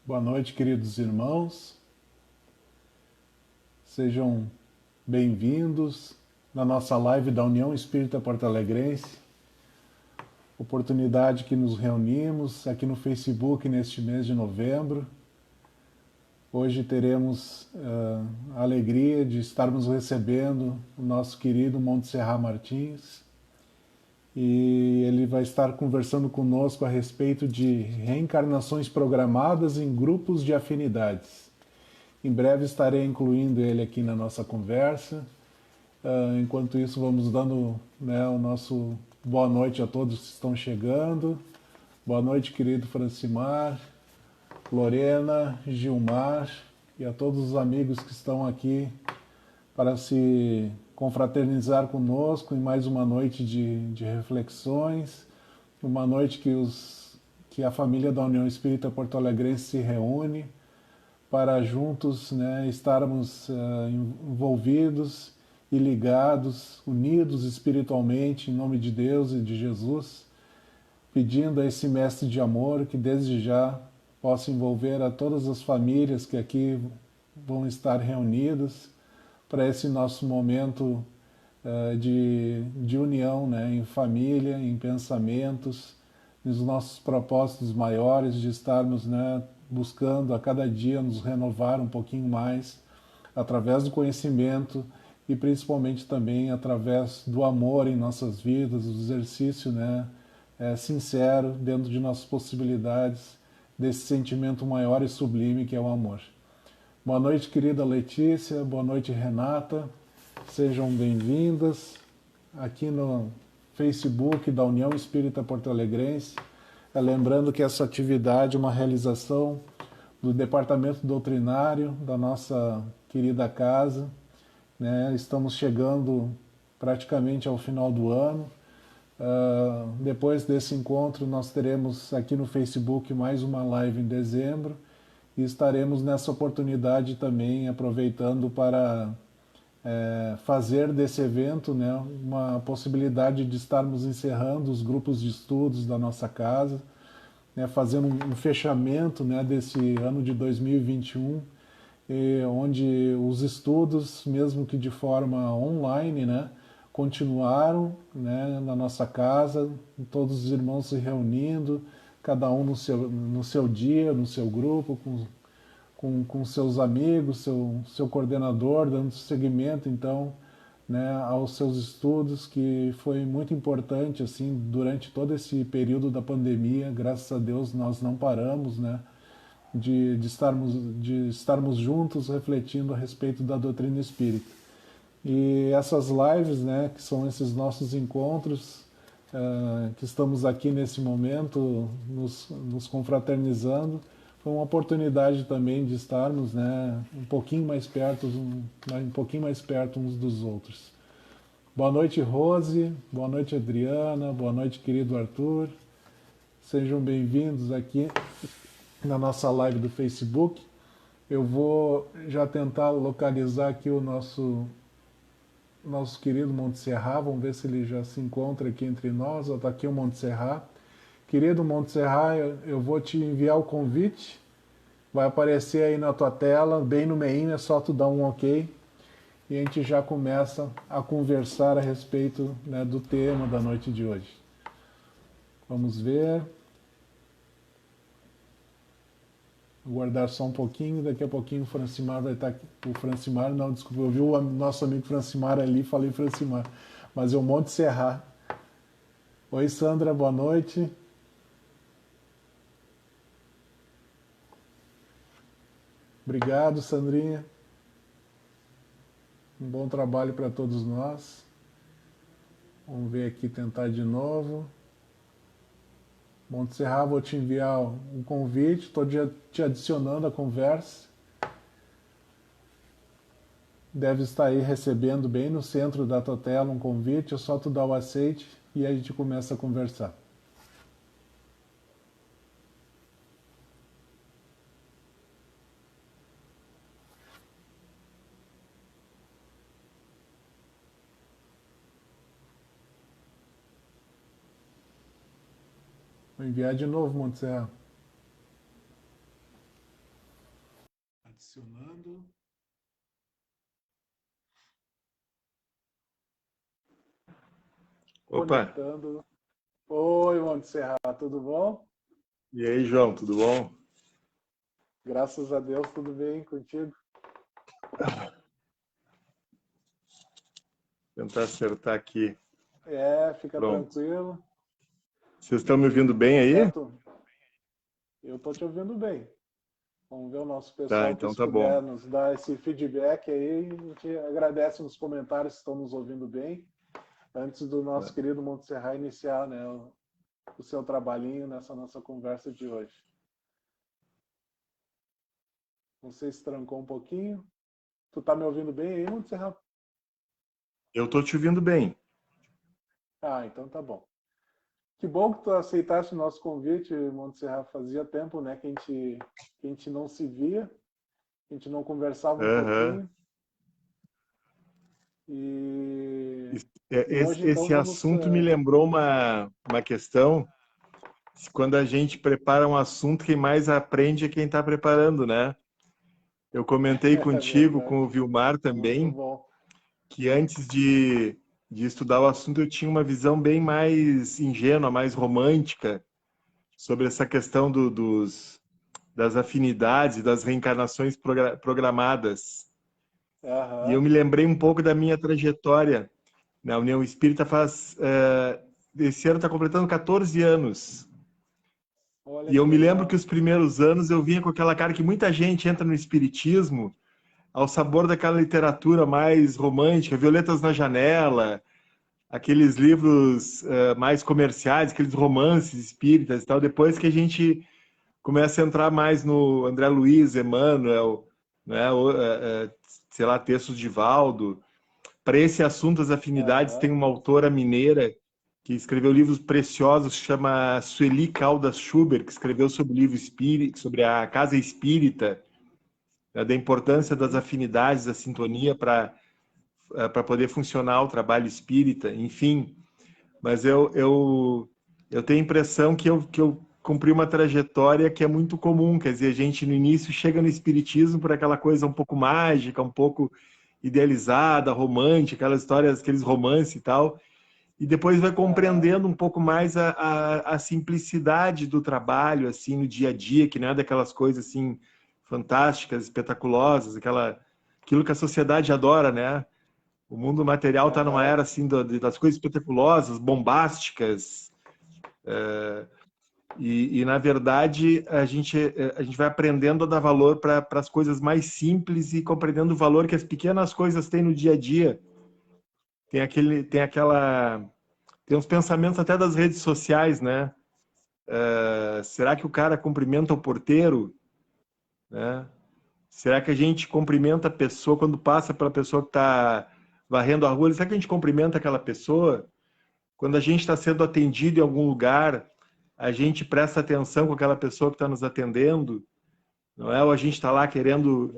Boa noite, queridos irmãos. Sejam bem-vindos na nossa live da União Espírita Porto Alegrense. Oportunidade que nos reunimos aqui no Facebook neste mês de novembro. Hoje teremos a alegria de estarmos recebendo o nosso querido Montserrat Martins. E ele vai estar conversando conosco a respeito de reencarnações programadas em grupos de afinidades. Em breve estarei incluindo ele aqui na nossa conversa. Enquanto isso, vamos dando o nosso boa noite a todos que estão chegando. Boa noite, querido Francimar, Lorena, Gilmar e a todos os amigos que estão aqui para se confraternizar conosco em mais uma noite de reflexões, uma noite que a família da União Espírita Porto Alegrense se reúne para juntos estarmos envolvidos e ligados, unidos espiritualmente em nome de Deus e de Jesus, pedindo a esse mestre de amor que desde já possa envolver a todas as famílias que aqui vão estar reunidas para esse nosso momento de união, em família, em pensamentos, nos nossos propósitos maiores de estarmos buscando a cada dia nos renovar um pouquinho mais através do conhecimento e principalmente também através do amor em nossas vidas, do exercício sincero dentro de nossas possibilidades desse sentimento maior e sublime que é o amor. Boa noite, querida Letícia, boa noite, Renata, sejam bem-vindas aqui no Facebook da União Espírita Porto Alegrense. Lembrando que essa atividade é uma realização do Departamento Doutrinário da nossa querida casa. Estamos chegando praticamente ao final do ano. Depois desse encontro, nós teremos aqui no Facebook mais uma live em dezembro e estaremos nessa oportunidade também aproveitando para fazer desse evento uma possibilidade de estarmos encerrando os grupos de estudos da nossa casa, fazendo um fechamento desse ano de 2021, onde os estudos, mesmo que de forma online, continuaram na nossa casa, todos os irmãos se reunindo, cada um no seu dia, no seu grupo, com seus amigos, seu coordenador, dando seguimento, então, aos seus estudos, que foi muito importante, assim, durante todo esse período da pandemia. Graças a Deus nós não paramos, de estarmos juntos refletindo a respeito da doutrina espírita. E essas lives, que são esses nossos encontros, que estamos aqui nesse momento nos confraternizando, foi uma oportunidade também de estarmos um pouquinho mais perto uns dos outros. Boa noite, Rose, boa noite, Adriana, boa noite, querido Arthur. Sejam bem-vindos aqui na nossa live do Facebook. Eu vou já tentar localizar aqui o nosso querido Montserrat, vamos ver se ele já se encontra aqui entre nós. Está aqui o Montserrat. Querido Montserrat, eu vou te enviar o convite, vai aparecer aí na tua tela, bem no meio, é só tu dar um ok, e a gente já começa a conversar a respeito do tema da noite de hoje. Vamos ver. Vou guardar só um pouquinho, daqui a pouquinho o Francimar vai estar aqui. O Francimar, não, desculpa, eu vi o nosso amigo Francimar ali, falei Francimar, mas é o Montserrat. Oi, Sandra, boa noite. Obrigado, Sandrinha. Um bom trabalho para todos nós. Vamos ver aqui, tentar de novo. Montserrat, vou te enviar um convite, estou te adicionando à conversa. Deve estar aí recebendo bem no centro da tua tela um convite, é só tu dar o aceite e a gente começa a conversar. Vou enviar de novo, Montserrat. Opa! Conectando. Oi, Montserrat, tudo bom? E aí, João, tudo bom? Graças a Deus, tudo bem contigo? Tentar acertar aqui. Fica Pronto. tranquilo. Vocês estão me ouvindo bem Tudo aí? certo? Eu tô te ouvindo bem. Vamos ver o nosso Tá, pessoal que então se tá bom. puder nos dar esse feedback aí. A gente agradece nos comentários se estão nos ouvindo bem. Antes do nosso Tá. querido Montserrat iniciar, né, o seu trabalhinho nessa nossa conversa de hoje. Não sei se trancou um pouquinho. Tu tá me ouvindo bem aí, Montserrat? Eu tô te ouvindo bem. Ah, então tá bom. Que bom que tu aceitaste o nosso convite, Montserrat. Fazia tempo, né, que a gente não se via, que a gente não conversava um Aham. pouquinho. E, Es- e hoje, então, Esse vamos. assunto me lembrou uma questão. Quando a gente prepara um assunto, quem mais aprende é quem está preparando, né? Eu comentei É contigo, com verdade. o Vilmar Muito também, bom. que antes de estudar o assunto eu tinha uma visão bem mais ingênua, mais romântica sobre essa questão das afinidades e das reencarnações programadas. E eu Aham. me lembrei um pouco da minha trajetória na União Espírita esse ano está completando 14 anos. Olha E eu que me lembro que legal. os primeiros anos eu vinha com aquela cara que muita gente entra no espiritismo ao sabor daquela literatura mais romântica, Violetas na Janela, aqueles livros mais comerciais, aqueles romances espíritas e tal. Depois que a gente começa a entrar mais no André Luiz, Emmanuel, né, sei lá, textos de Valdo. Para esse assunto, as afinidades, tem Aham. uma autora mineira que escreveu livros preciosos, que chama Sueli Caldas Schubert, que escreveu sobre o livro espírita, sobre a casa espírita, né, da importância das Uhum. afinidades, da sintonia para poder funcionar o trabalho espírita, enfim. Mas eu tenho a impressão que eu cumpri uma trajetória que é muito comum, quer dizer, a gente no início chega no espiritismo por aquela coisa um pouco mágica, um pouco idealizada, romântica, aquelas histórias, aqueles romances e tal, e depois vai Aham. compreendendo um pouco mais a simplicidade do trabalho, assim, no dia a dia, que não é daquelas coisas, assim, fantásticas, espetaculosas, aquilo que a sociedade adora, né? O mundo material está numa Aham. era assim das coisas espetaculosas, bombásticas, na verdade a gente vai aprendendo a dar valor para as coisas mais simples e compreendendo o valor que as pequenas coisas têm no dia a dia. Tem uns pensamentos até das redes sociais, né? Será que o cara cumprimenta o porteiro, né? Será que a gente cumprimenta a pessoa quando passa pela pessoa que está varrendo a rua? Será que a gente cumprimenta aquela pessoa? Quando a gente está sendo atendido em algum lugar, a gente presta atenção com aquela pessoa que está nos atendendo, não é? Ou a gente está lá querendo,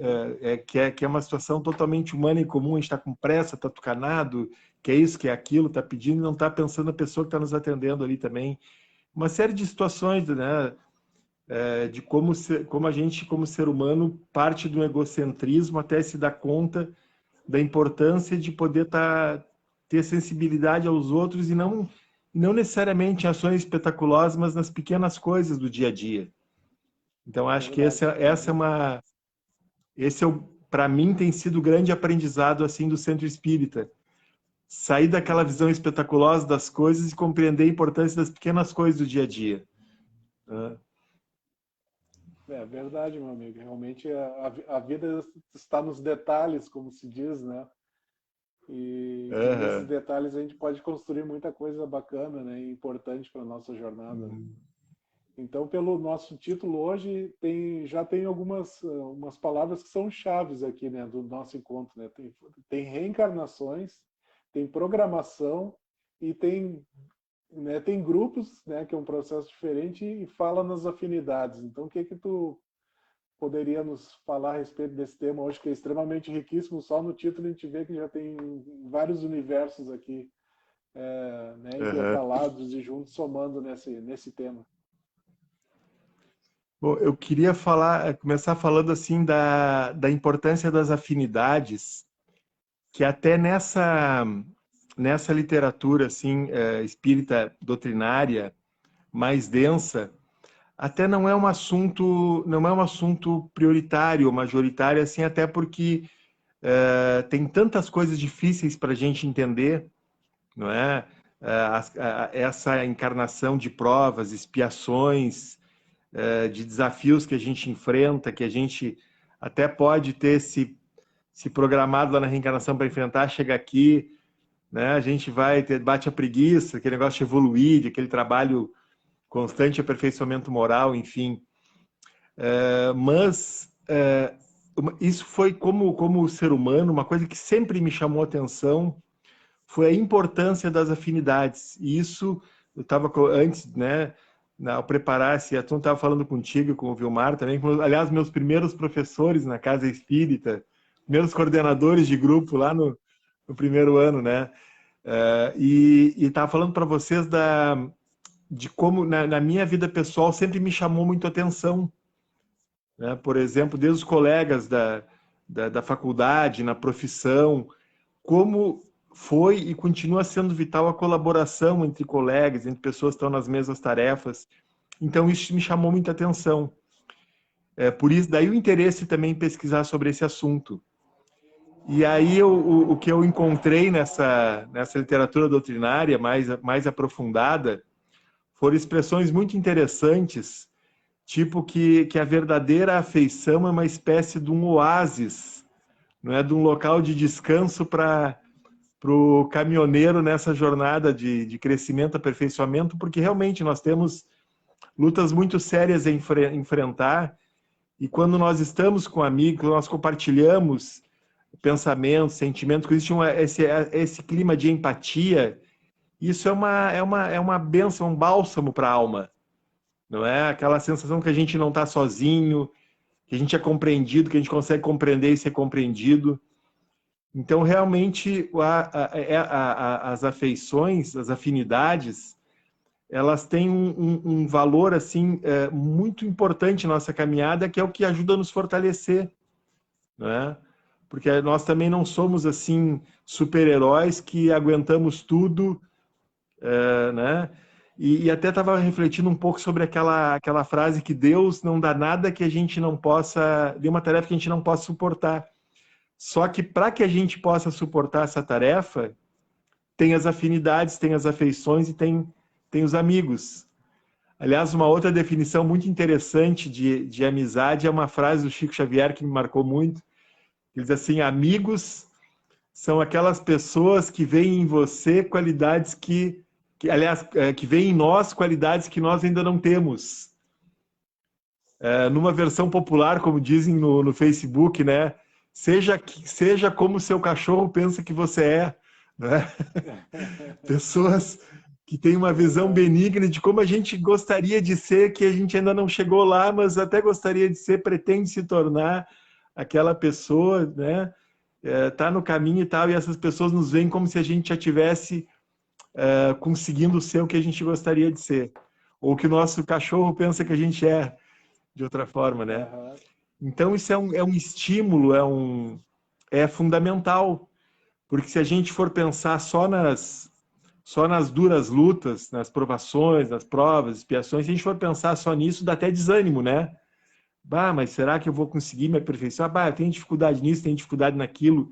que é uma situação totalmente humana e comum, a gente está com pressa, está tucanado, que é isso, que é aquilo, está pedindo e não está pensando na pessoa que está nos atendendo ali também. Uma série de situações, né? De como a gente, como ser humano, parte do egocentrismo até se dar conta da importância de poder ter sensibilidade aos outros não necessariamente em ações espetaculosas, mas nas pequenas coisas do dia a dia. Então, acho que Verdade. esse é para mim tem sido o grande aprendizado assim do Centro Espírita. Sair daquela visão Uhum. espetaculosa das coisas e compreender a importância das pequenas coisas do dia a dia. É verdade, meu amigo. Realmente a vida está nos detalhes, como se diz, né? E que nesses Uhum. detalhes a gente pode construir muita coisa bacana, né? E importante para a nossa jornada, né? Então, pelo nosso título hoje, já tem umas palavras que são chaves aqui, né, do nosso encontro, né? Tem reencarnações, tem programação e tem grupos, né, que é um processo diferente e fala nas afinidades. Então, o que que tu poderia nos falar a respeito desse tema hoje, que é extremamente riquíssimo? Só no título a gente vê que já tem vários universos aqui, né, Uhum. intercalados e juntos somando nesse tema. Bom, eu queria começar falando assim da importância das afinidades, que até nessa literatura assim, espírita doutrinária mais densa, até não é um assunto prioritário ou majoritário, assim, até porque tem tantas coisas difíceis para a gente entender, não é? Essa encarnação de provas, expiações, de desafios que a gente enfrenta, que a gente até pode ter se programado lá na reencarnação para enfrentar, chega aqui, né? A gente bate a preguiça, aquele negócio de evoluir, de aquele trabalho constante aperfeiçoamento moral, enfim. Mas isso foi como ser humano, uma coisa que sempre me chamou a atenção foi a importância das afinidades. E isso, eu estava antes, né, ao preparar esse assunto, estava falando contigo, com o Vilmar também, aliás, meus primeiros professores na Casa Espírita, primeiros coordenadores de grupo lá no primeiro ano, né? E estava falando para vocês de como, na minha vida pessoal, sempre me chamou muito a atenção, né? Por exemplo, desde os colegas da faculdade, na profissão, como foi e continua sendo vital a colaboração entre colegas, entre pessoas que estão nas mesmas tarefas. Então, isso me chamou muita atenção. Por isso, daí o interesse também em pesquisar sobre esse assunto. E aí, o que eu encontrei nessa literatura doutrinária mais aprofundada foram expressões muito interessantes, tipo que a verdadeira afeição é uma espécie de um oásis, não é, de um local de descanso para o caminhoneiro nessa jornada de crescimento, aperfeiçoamento, porque realmente nós temos lutas muito sérias a enfrentar, e quando nós estamos com amigos, nós compartilhamos pensamentos, sentimentos, existe esse clima de empatia, isso é uma bênção, um bálsamo para a alma, não é? Aquela sensação que a gente não está sozinho, que a gente é compreendido, que a gente consegue compreender e ser compreendido. Então, realmente, as afeições, as afinidades, elas têm um valor assim muito importante na nossa caminhada, que é o que ajuda a nos fortalecer, né? Porque nós também não somos assim super-heróis que aguentamos tudo, né? E até estava refletindo um pouco sobre aquela frase que Deus não dá nada que a gente não possa, de uma tarefa que a gente não possa suportar. Só que para que a gente possa suportar essa tarefa, tem as afinidades, tem as afeições e tem os amigos. Aliás, uma outra definição muito interessante de amizade é uma frase do Chico Xavier que me marcou muito. Ele diz assim: amigos são aquelas pessoas que veem em você qualidades aliás, que veem em nós qualidades que nós ainda não temos. Numa versão popular, como dizem no Facebook, né? Seja como o seu cachorro pensa que você é, né? Pessoas que têm uma visão benigna de como a gente gostaria de ser, que a gente ainda não chegou lá, mas até gostaria de ser, pretende se tornar aquela pessoa, né? Tá no caminho e tal, e essas pessoas nos veem como se a gente já tivesse conseguindo ser o que a gente gostaria de ser, ou que o nosso cachorro pensa que a gente é, de outra forma, né? Então isso é um estímulo, é fundamental, porque se a gente for pensar só nas duras lutas, nas provações, nas provas, expiações, se a gente for pensar só nisso, dá até desânimo, né? Bah, mas será que eu vou conseguir me aperfeiçoar? Bah, eu tenho dificuldade nisso, tenho dificuldade naquilo.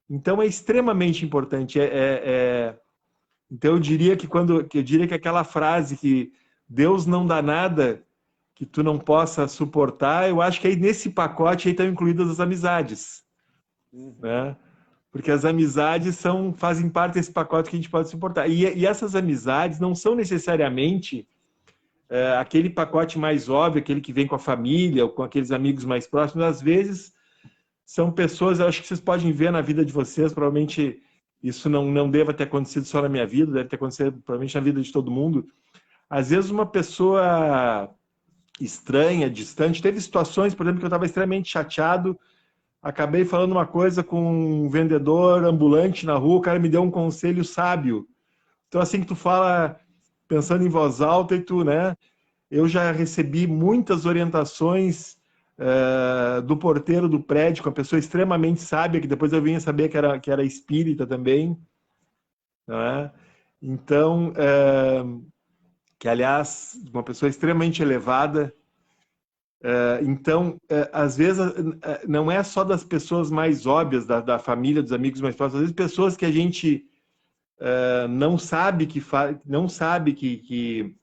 Então é extremamente importante. Então eu diria que aquela frase que Deus não dá nada que tu não possa suportar, eu acho que aí nesse pacote aí estão incluídas as amizades, né? Porque as amizades fazem parte desse pacote que a gente pode suportar. E essas amizades não são necessariamente aquele pacote mais óbvio, aquele que vem com a família ou com aqueles amigos mais próximos. Às vezes são pessoas, eu acho que vocês podem ver na vida de vocês, provavelmente isso não deva ter acontecido só na minha vida, deve ter acontecido provavelmente na vida de todo mundo. Às vezes uma pessoa estranha, distante, teve situações, por exemplo, que eu estava extremamente chateado, acabei falando uma coisa com um vendedor ambulante na rua, o cara me deu um conselho sábio. Então, assim que tu fala pensando em voz alta e tu, né? Eu já recebi muitas orientações do porteiro do prédio, com uma pessoa extremamente sábia, que depois eu vinha saber que era espírita também. não é? Então, que aliás, uma pessoa extremamente elevada. Então, às vezes, não é só das pessoas mais óbvias, da família, dos amigos mais próximos, às vezes pessoas que a gente não sabe não sabe que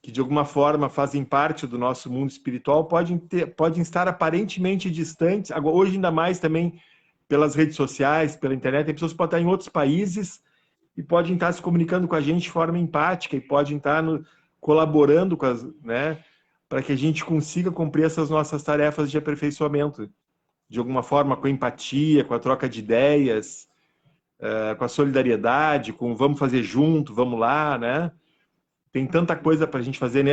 de alguma forma fazem parte do nosso mundo espiritual, podem estar aparentemente distantes. Agora, hoje, ainda mais também pelas redes sociais, pela internet, tem pessoas que podem estar em outros países e podem estar se comunicando com a gente de forma empática e podem estar colaborando com né, para que a gente consiga cumprir essas nossas tarefas de aperfeiçoamento, de alguma forma com empatia, com a troca de ideias, com a solidariedade, com vamos fazer junto, vamos lá, né? Tem tanta coisa para a gente fazer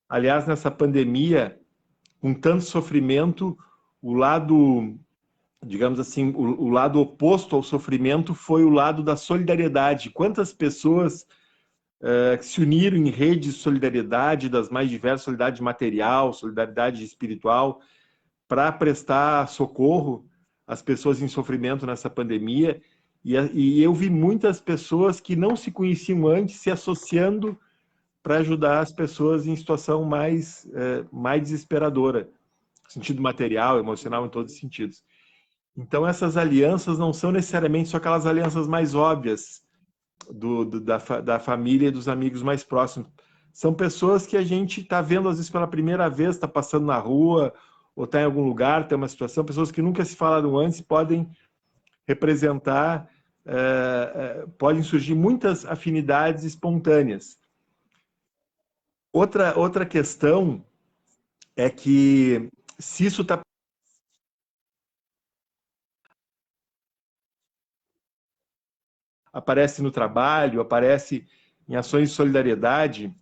aliás, nessa pandemia, com tanto sofrimento, o lado, digamos assim, o lado oposto ao sofrimento foi o lado da solidariedade. Quantas pessoas que se uniram em redes de solidariedade, das mais diversas, solidariedade material, solidariedade espiritual, para prestar socorro às pessoas em sofrimento nessa pandemia. E eu vi muitas pessoas que não se conheciam antes se associando para ajudar as pessoas em situação mais desesperadora, no sentido material, emocional, em todos os sentidos. Então, essas alianças não são necessariamente só aquelas alianças mais óbvias da família e dos amigos mais próximos. São pessoas que a gente está vendo, às vezes, pela primeira vez, está passando na rua, ou está em algum lugar, tem uma situação, pessoas que nunca se falaram antes podem representar, podem surgir muitas afinidades espontâneas. Outra questão é que se isso está aparece no trabalho, aparece em ações de solidariedade,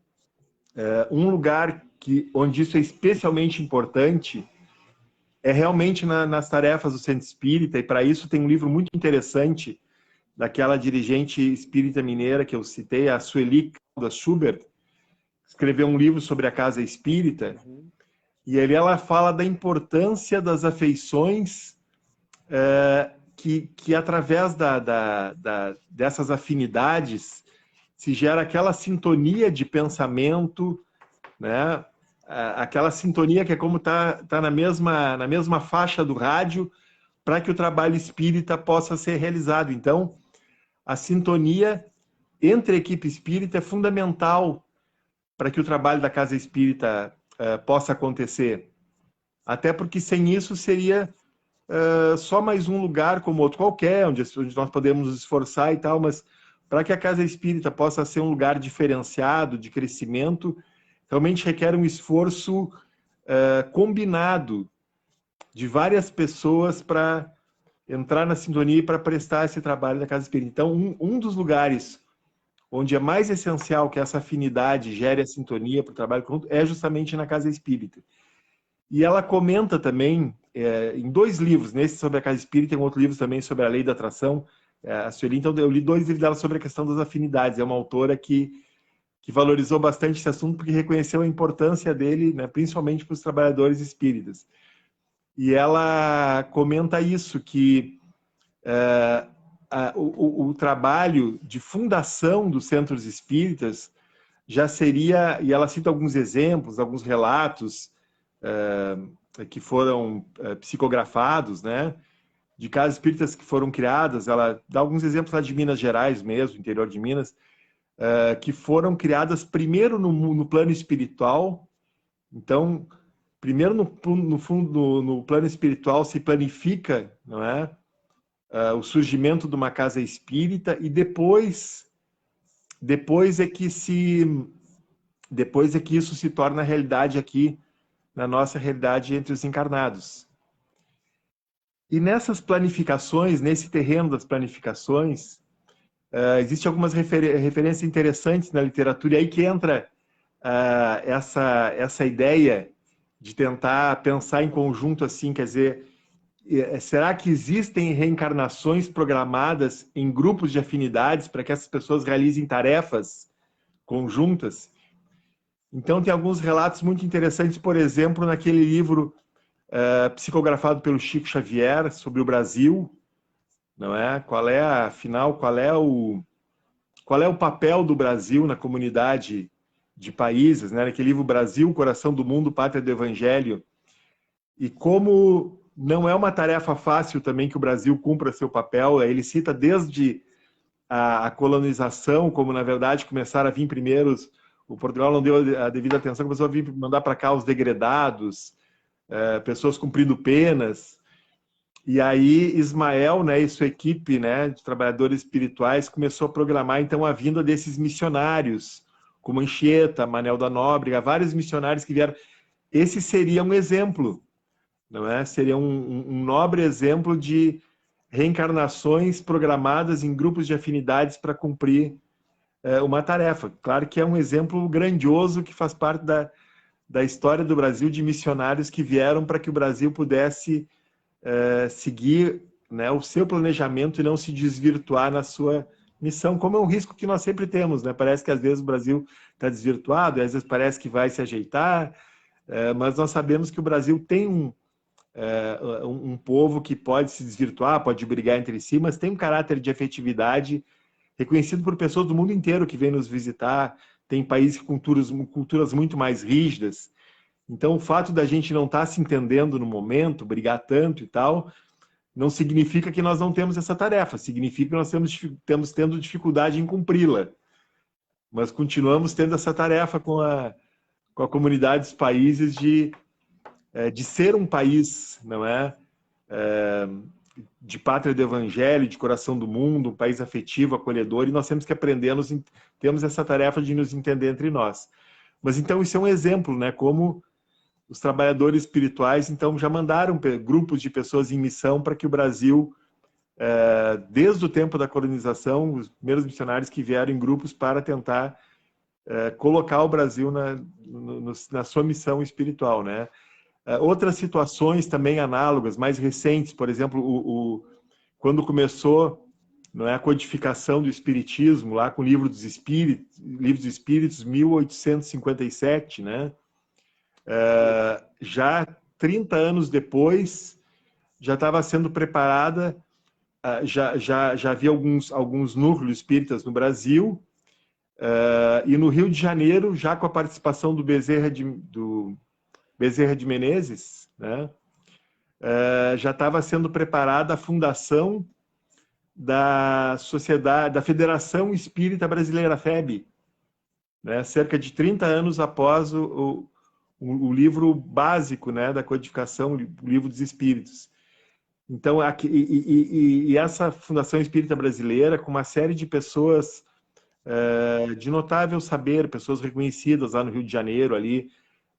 um lugar onde isso é especialmente importante é realmente nas tarefas do Centro Espírita, e para isso tem um livro muito interessante daquela dirigente espírita mineira que eu citei, a Sueli Caldas Schubert, escreveu um livro sobre a casa espírita, e ali ela fala da importância das afeições que através dessas afinidades se gera aquela sintonia de pensamento, né? Aquela sintonia que é como tá na mesma faixa do rádio para que o trabalho espírita possa ser realizado. Então, a sintonia entre a equipe espírita é fundamental para que o trabalho da casa espírita possa acontecer. Até porque sem isso seria só mais um lugar como outro qualquer, onde nós podemos nos esforçar e tal, mas para que a casa espírita possa ser um lugar diferenciado, de crescimento, realmente requer um esforço combinado de várias pessoas para entrar na sintonia e para prestar esse trabalho da casa espírita. Então, um dos lugares onde é mais essencial que essa afinidade gere a sintonia para o trabalho conjunto é justamente na casa espírita. E ela comenta também, em 2 livros, nesse sobre a casa espírita, tem um outro livro também sobre a lei da atração, a Sueli. Então eu li 2 livros dela sobre a questão das afinidades. É uma autora que valorizou bastante esse assunto porque reconheceu a importância dele, né, principalmente para os trabalhadores espíritas. E ela comenta isso, que o trabalho de fundação dos centros espíritas já seria, e ela cita alguns exemplos, alguns relatos que foram psicografados, né, de casas espíritas que foram criadas. Ela dá alguns exemplos lá de Minas Gerais mesmo, interior de Minas, que foram criadas primeiro no plano espiritual. Então, primeiro no plano espiritual se planifica, não é, o surgimento de uma casa espírita, e depois é que isso se torna realidade aqui na nossa realidade entre os encarnados. E nessas planificações, nesse terreno das planificações, existem algumas referências interessantes na literatura, e aí que entra essa ideia de tentar pensar em conjunto assim, quer dizer, será que existem reencarnações programadas em grupos de afinidades para que essas pessoas realizem tarefas conjuntas? Então tem alguns relatos muito interessantes, por exemplo, naquele livro psicografado pelo Chico Xavier sobre o Brasil, não é? Qual é qual é o papel do Brasil na comunidade de países, né? Naquele livro Brasil, Coração do Mundo, Pátria do Evangelho, e como não é uma tarefa fácil também que o Brasil cumpra seu papel. Ele cita desde a colonização, como na verdade começaram a vir primeiros, o Portugal não deu a devida atenção, começou a vir mandar para cá os degredados, pessoas cumprindo penas. E aí Ismael, né, e sua equipe, né, de trabalhadores espirituais começou a programar então a vinda desses missionários, como Anchieta, Manel da Nóbrega, vários missionários que vieram. Esse seria um exemplo, não é? Seria um nobre exemplo de reencarnações programadas em grupos de afinidades para cumprir uma tarefa. Claro que é um exemplo grandioso que faz parte da história do Brasil, de missionários que vieram para que o Brasil pudesse seguir, né, o seu planejamento e não se desvirtuar na sua missão, como é um risco que nós sempre temos, né? Parece que às vezes o Brasil está desvirtuado, às vezes parece que vai se ajeitar, mas nós sabemos que o Brasil tem um povo que pode se desvirtuar, pode brigar entre si, mas tem um caráter de efetividade reconhecido por pessoas do mundo inteiro que vêm nos visitar. Tem países com culturas muito mais rígidas. Então, o fato da gente não estar se entendendo no momento, brigar tanto e tal, não significa que nós não temos essa tarefa, significa que nós estamos tendo dificuldade em cumpri-la. Mas continuamos tendo essa tarefa com a comunidade dos países de ser um país, não é? De pátria do evangelho, de coração do mundo, um país afetivo, acolhedor, e nós temos que aprender, temos essa tarefa de nos entender entre nós. Mas então isso é um exemplo, né? Como os trabalhadores espirituais então já mandaram grupos de pessoas em missão para que o Brasil, desde o tempo da colonização, os primeiros missionários que vieram em grupos para tentar colocar o Brasil na sua missão espiritual, né? Outras situações também análogas, mais recentes, por exemplo, quando começou, não é, a codificação do Espiritismo, lá com o Livro dos Espíritos, 1857, né? Já 30 anos depois, já estava sendo preparada, já havia alguns núcleos espíritas no Brasil, e no Rio de Janeiro, já com a participação do Bezerra de Menezes, né? Já estava sendo preparada a fundação da Federação Espírita Brasileira, FEB, né? Cerca de 30 anos após o livro básico, né, da codificação, o Livro dos Espíritos. Então, essa Fundação Espírita Brasileira, com uma série de pessoas de notável saber, pessoas reconhecidas lá no Rio de Janeiro, ali,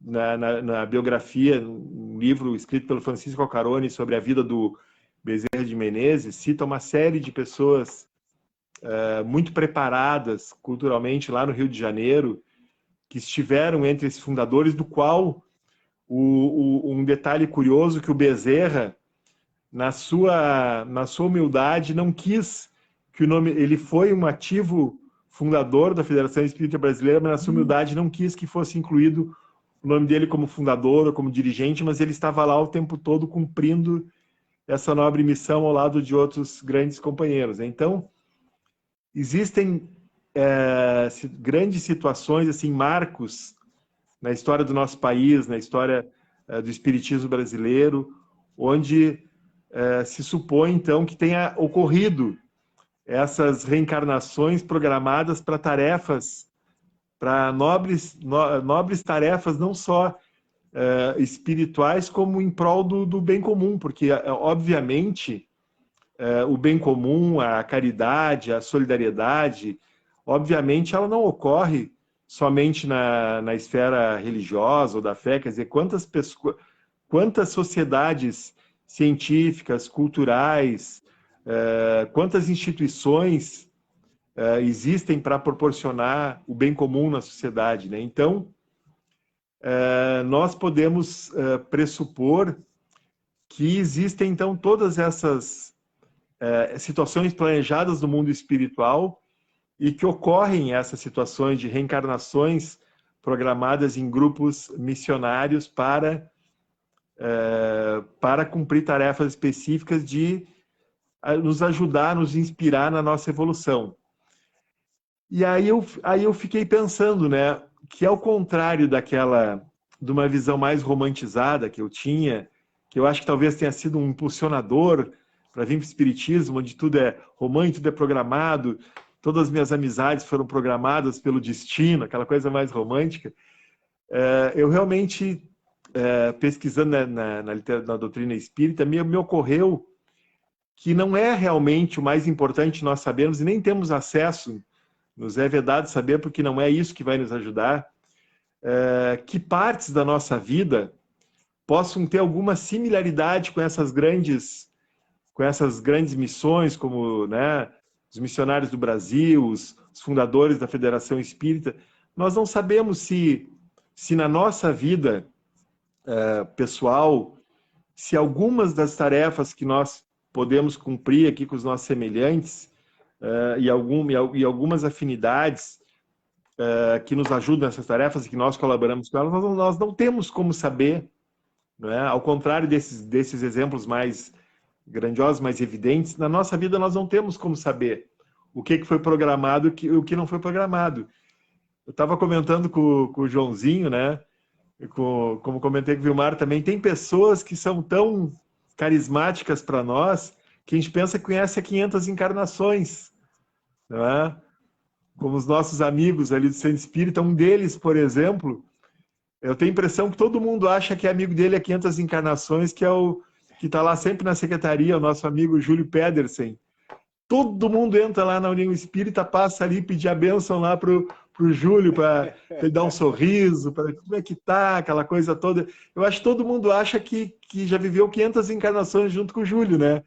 na biografia, um livro escrito pelo Francisco Alcarone sobre a vida do Bezerra de Menezes, cita uma série de pessoas muito preparadas culturalmente lá no Rio de Janeiro, que estiveram entre esses fundadores, do qual um detalhe curioso, que o Bezerra, na sua humildade, não quis que o nome... Ele foi um ativo fundador da Federação Espírita Brasileira, mas na sua humildade não quis que fosse incluído o nome dele como fundador ou como dirigente, mas ele estava lá o tempo todo cumprindo essa nobre missão ao lado de outros grandes companheiros. Então, existem grandes situações, assim, marcos na história do nosso país, na história do espiritismo brasileiro, onde se supõe, então, que tenha ocorrido essas reencarnações programadas para tarefas, para nobres tarefas, não só espirituais, como em prol do bem comum, porque, obviamente, o bem comum, a caridade, a solidariedade, obviamente, ela não ocorre somente na esfera religiosa ou da fé. Quer dizer, quantas sociedades científicas, culturais, quantas instituições existem para proporcionar o bem comum na sociedade, né? Então, nós podemos pressupor que existem, então, todas essas situações planejadas no mundo espiritual, e que ocorrem essas situações de reencarnações programadas em grupos missionários para cumprir tarefas específicas de nos ajudar, nos inspirar na nossa evolução. E aí eu fiquei pensando, né, que ao contrário de uma visão mais romantizada que eu tinha, que eu acho que talvez tenha sido um impulsionador para vir para o Espiritismo, onde tudo é romântico, tudo é programado, todas as minhas amizades foram programadas pelo destino, aquela coisa mais romântica. Eu realmente, pesquisando na doutrina espírita, me ocorreu que não é realmente o mais importante nós sabermos, e nem temos acesso, nos é vedado saber, porque não é isso que vai nos ajudar, que partes da nossa vida possam ter alguma similaridade com essas grandes missões, como, né, os missionários do Brasil, os fundadores da Federação Espírita. Nós não sabemos se na nossa vida pessoal, se algumas das tarefas que nós podemos cumprir aqui com os nossos semelhantes e algumas afinidades que nos ajudam nessas tarefas e que nós colaboramos com elas, nós não temos como saber, não é? Ao contrário desses exemplos mais grandiosos, mais evidentes, na nossa vida nós não temos como saber o que foi programado e o que não foi programado. Eu estava comentando com o Joãozinho, né? Como comentei com o Vilmar também, tem pessoas que são tão carismáticas para nós que a gente pensa que conhece há 500 encarnações, não é? Como os nossos amigos ali do Centro Espírita, um deles, por exemplo, eu tenho a impressão que todo mundo acha que é amigo dele há 500 encarnações, que é o que está lá sempre na secretaria, o nosso amigo Júlio Pedersen. Todo mundo entra lá na União Espírita, passa ali, pedir a bênção lá pro Júlio, para ele dar um sorriso, para como é que tá, aquela coisa toda. Eu acho que todo mundo acha que já viveu 500 encarnações junto com o Júlio, né?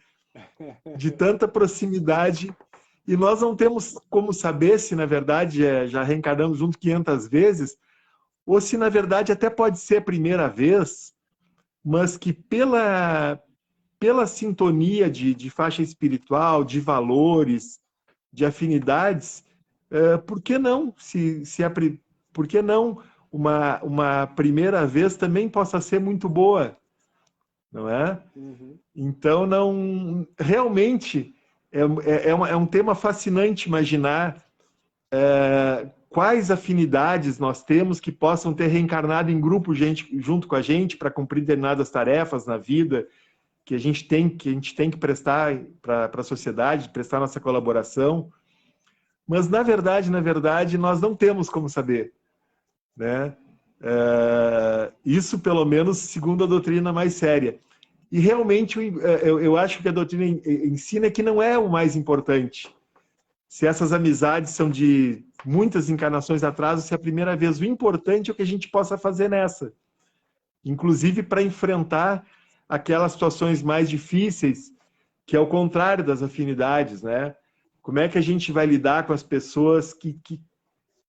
De tanta proximidade. E nós não temos como saber se, na verdade, já reencarnamos junto 500 vezes, ou se, na verdade, até pode ser a primeira vez, mas que pela sintonia de faixa espiritual, de valores, de afinidades, por que não? Por que não uma primeira vez também possa ser muito boa, não é? Uhum. Então, não, realmente é um tema fascinante imaginar quais afinidades nós temos que possam ter reencarnado em grupo junto com a gente para cumprir determinadas tarefas na vida que a gente tem que prestar para a sociedade, prestar nossa colaboração. Mas, na verdade, nós não temos como saber, né? Isso, pelo menos, segundo a doutrina mais séria. E, realmente, eu acho que a doutrina ensina que não é o mais importante. Se essas amizades são de muitas encarnações atrás, ou se é a primeira vez. O importante é o que a gente possa fazer nessa. Inclusive para enfrentar aquelas situações mais difíceis, que é o contrário das afinidades, né? Como é que a gente vai lidar com as pessoas que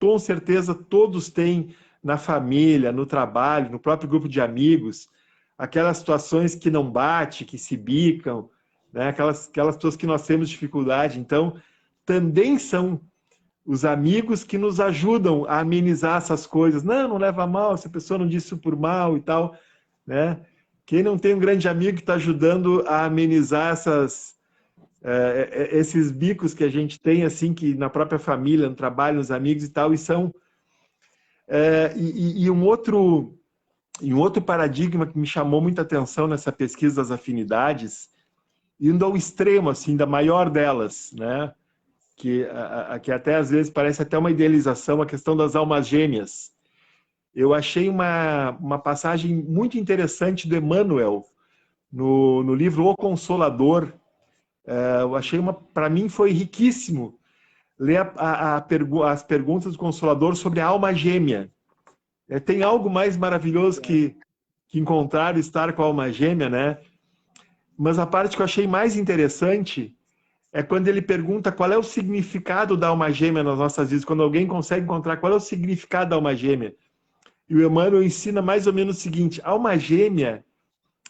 com certeza todos têm na família, no trabalho, no próprio grupo de amigos, aquelas situações que não bate, que se bicam, né? Aquelas pessoas que nós temos dificuldade. Então, também são os amigos que nos ajudam a amenizar essas coisas. Não leva a mal, essa pessoa não disse isso por mal e tal, né? Quem não tem um grande amigo que está ajudando a amenizar esses bicos que a gente tem, assim, que na própria família, no trabalho, nos amigos e tal, e são... E um outro paradigma que me chamou muita atenção nessa pesquisa das afinidades, indo ao extremo, assim, da maior delas, né? Que até às vezes parece até uma idealização, a questão das almas gêmeas. Eu achei uma passagem muito interessante do Emmanuel, no livro O Consolador. Eu achei para mim foi riquíssimo ler as perguntas do Consolador sobre a alma gêmea. Tem algo mais maravilhoso que encontrar e estar com a alma gêmea, né? Mas a parte que eu achei mais interessante é quando ele pergunta qual é o significado da alma gêmea nas nossas vidas, quando alguém consegue encontrar qual é o significado da alma gêmea. E o Emmanuel ensina mais ou menos o seguinte: a alma gêmea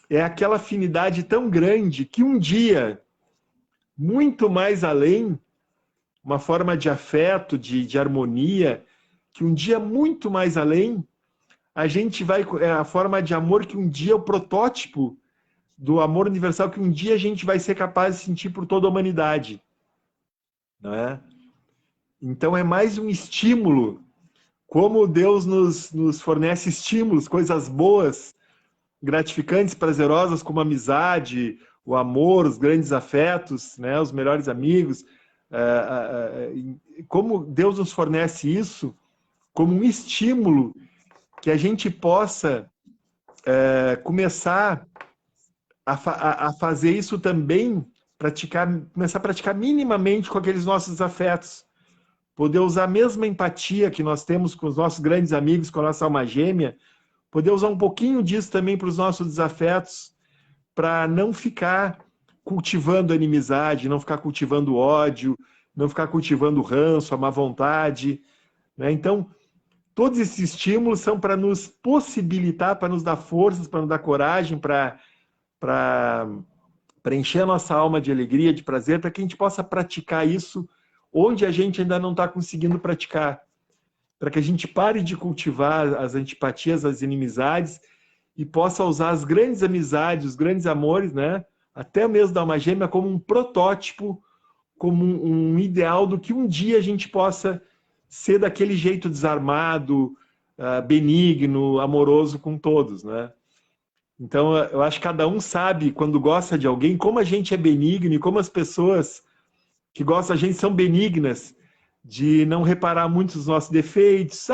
é aquela afinidade tão grande que um dia, muito mais além, uma forma de afeto, de harmonia, que um dia muito mais além, a gente vai... É a forma de amor que um dia é o protótipo do amor universal que um dia a gente vai ser capaz de sentir por toda a humanidade, não é? Então é mais um estímulo, como Deus nos fornece estímulos, coisas boas, gratificantes, prazerosas, como a amizade, o amor, os grandes afetos, né, os melhores amigos. Como Deus nos fornece isso como um estímulo que a gente possa começar a fazer isso também, começar a praticar minimamente com aqueles nossos afetos. Poder usar a mesma empatia que nós temos com os nossos grandes amigos, com a nossa alma gêmea, poder usar um pouquinho disso também para os nossos desafetos, para não ficar cultivando a inimizade, não ficar cultivando ódio, não ficar cultivando ranço, a má vontade, né? Então, todos esses estímulos são para nos possibilitar, para nos dar forças, para nos dar coragem, para encher a nossa alma de alegria, de prazer, para que a gente possa praticar isso onde a gente ainda não está conseguindo praticar. Para que a gente pare de cultivar as antipatias, as inimizades e possa usar as grandes amizades, os grandes amores, né? Até mesmo da alma gêmea, como um protótipo, como um ideal do que um dia a gente possa ser daquele jeito desarmado, benigno, amoroso com todos, né? Então, eu acho que cada um sabe, quando gosta de alguém, como a gente é benigno e como as pessoas que gostam da gente são benignas, de não reparar muito nos nossos defeitos.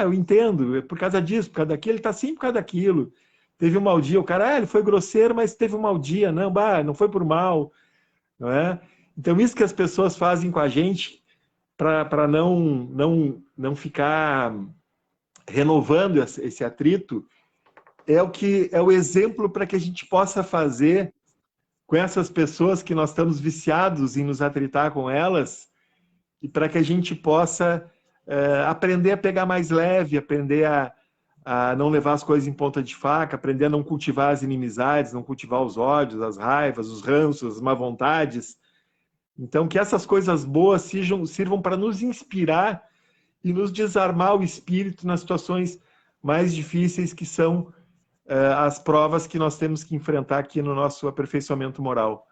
Eu entendo, é por causa disso, por causa daquilo, ele está sempre por causa daquilo. Teve um mau dia, o cara, ele foi grosseiro, mas teve um mau dia, não foi por mal, não é? Então, isso que as pessoas fazem com a gente para não ficar renovando esse atrito, é o exemplo para que a gente possa fazer com essas pessoas que nós estamos viciados em nos atritar com elas, e para que a gente possa aprender a pegar mais leve, aprender a não levar as coisas em ponta de faca, aprender a não cultivar as inimizades, não cultivar os ódios, as raivas, os ranços, as má vontades. Então, que essas coisas boas sirvam para nos inspirar e nos desarmar o espírito nas situações mais difíceis, que são as provas que nós temos que enfrentar aqui no nosso aperfeiçoamento moral.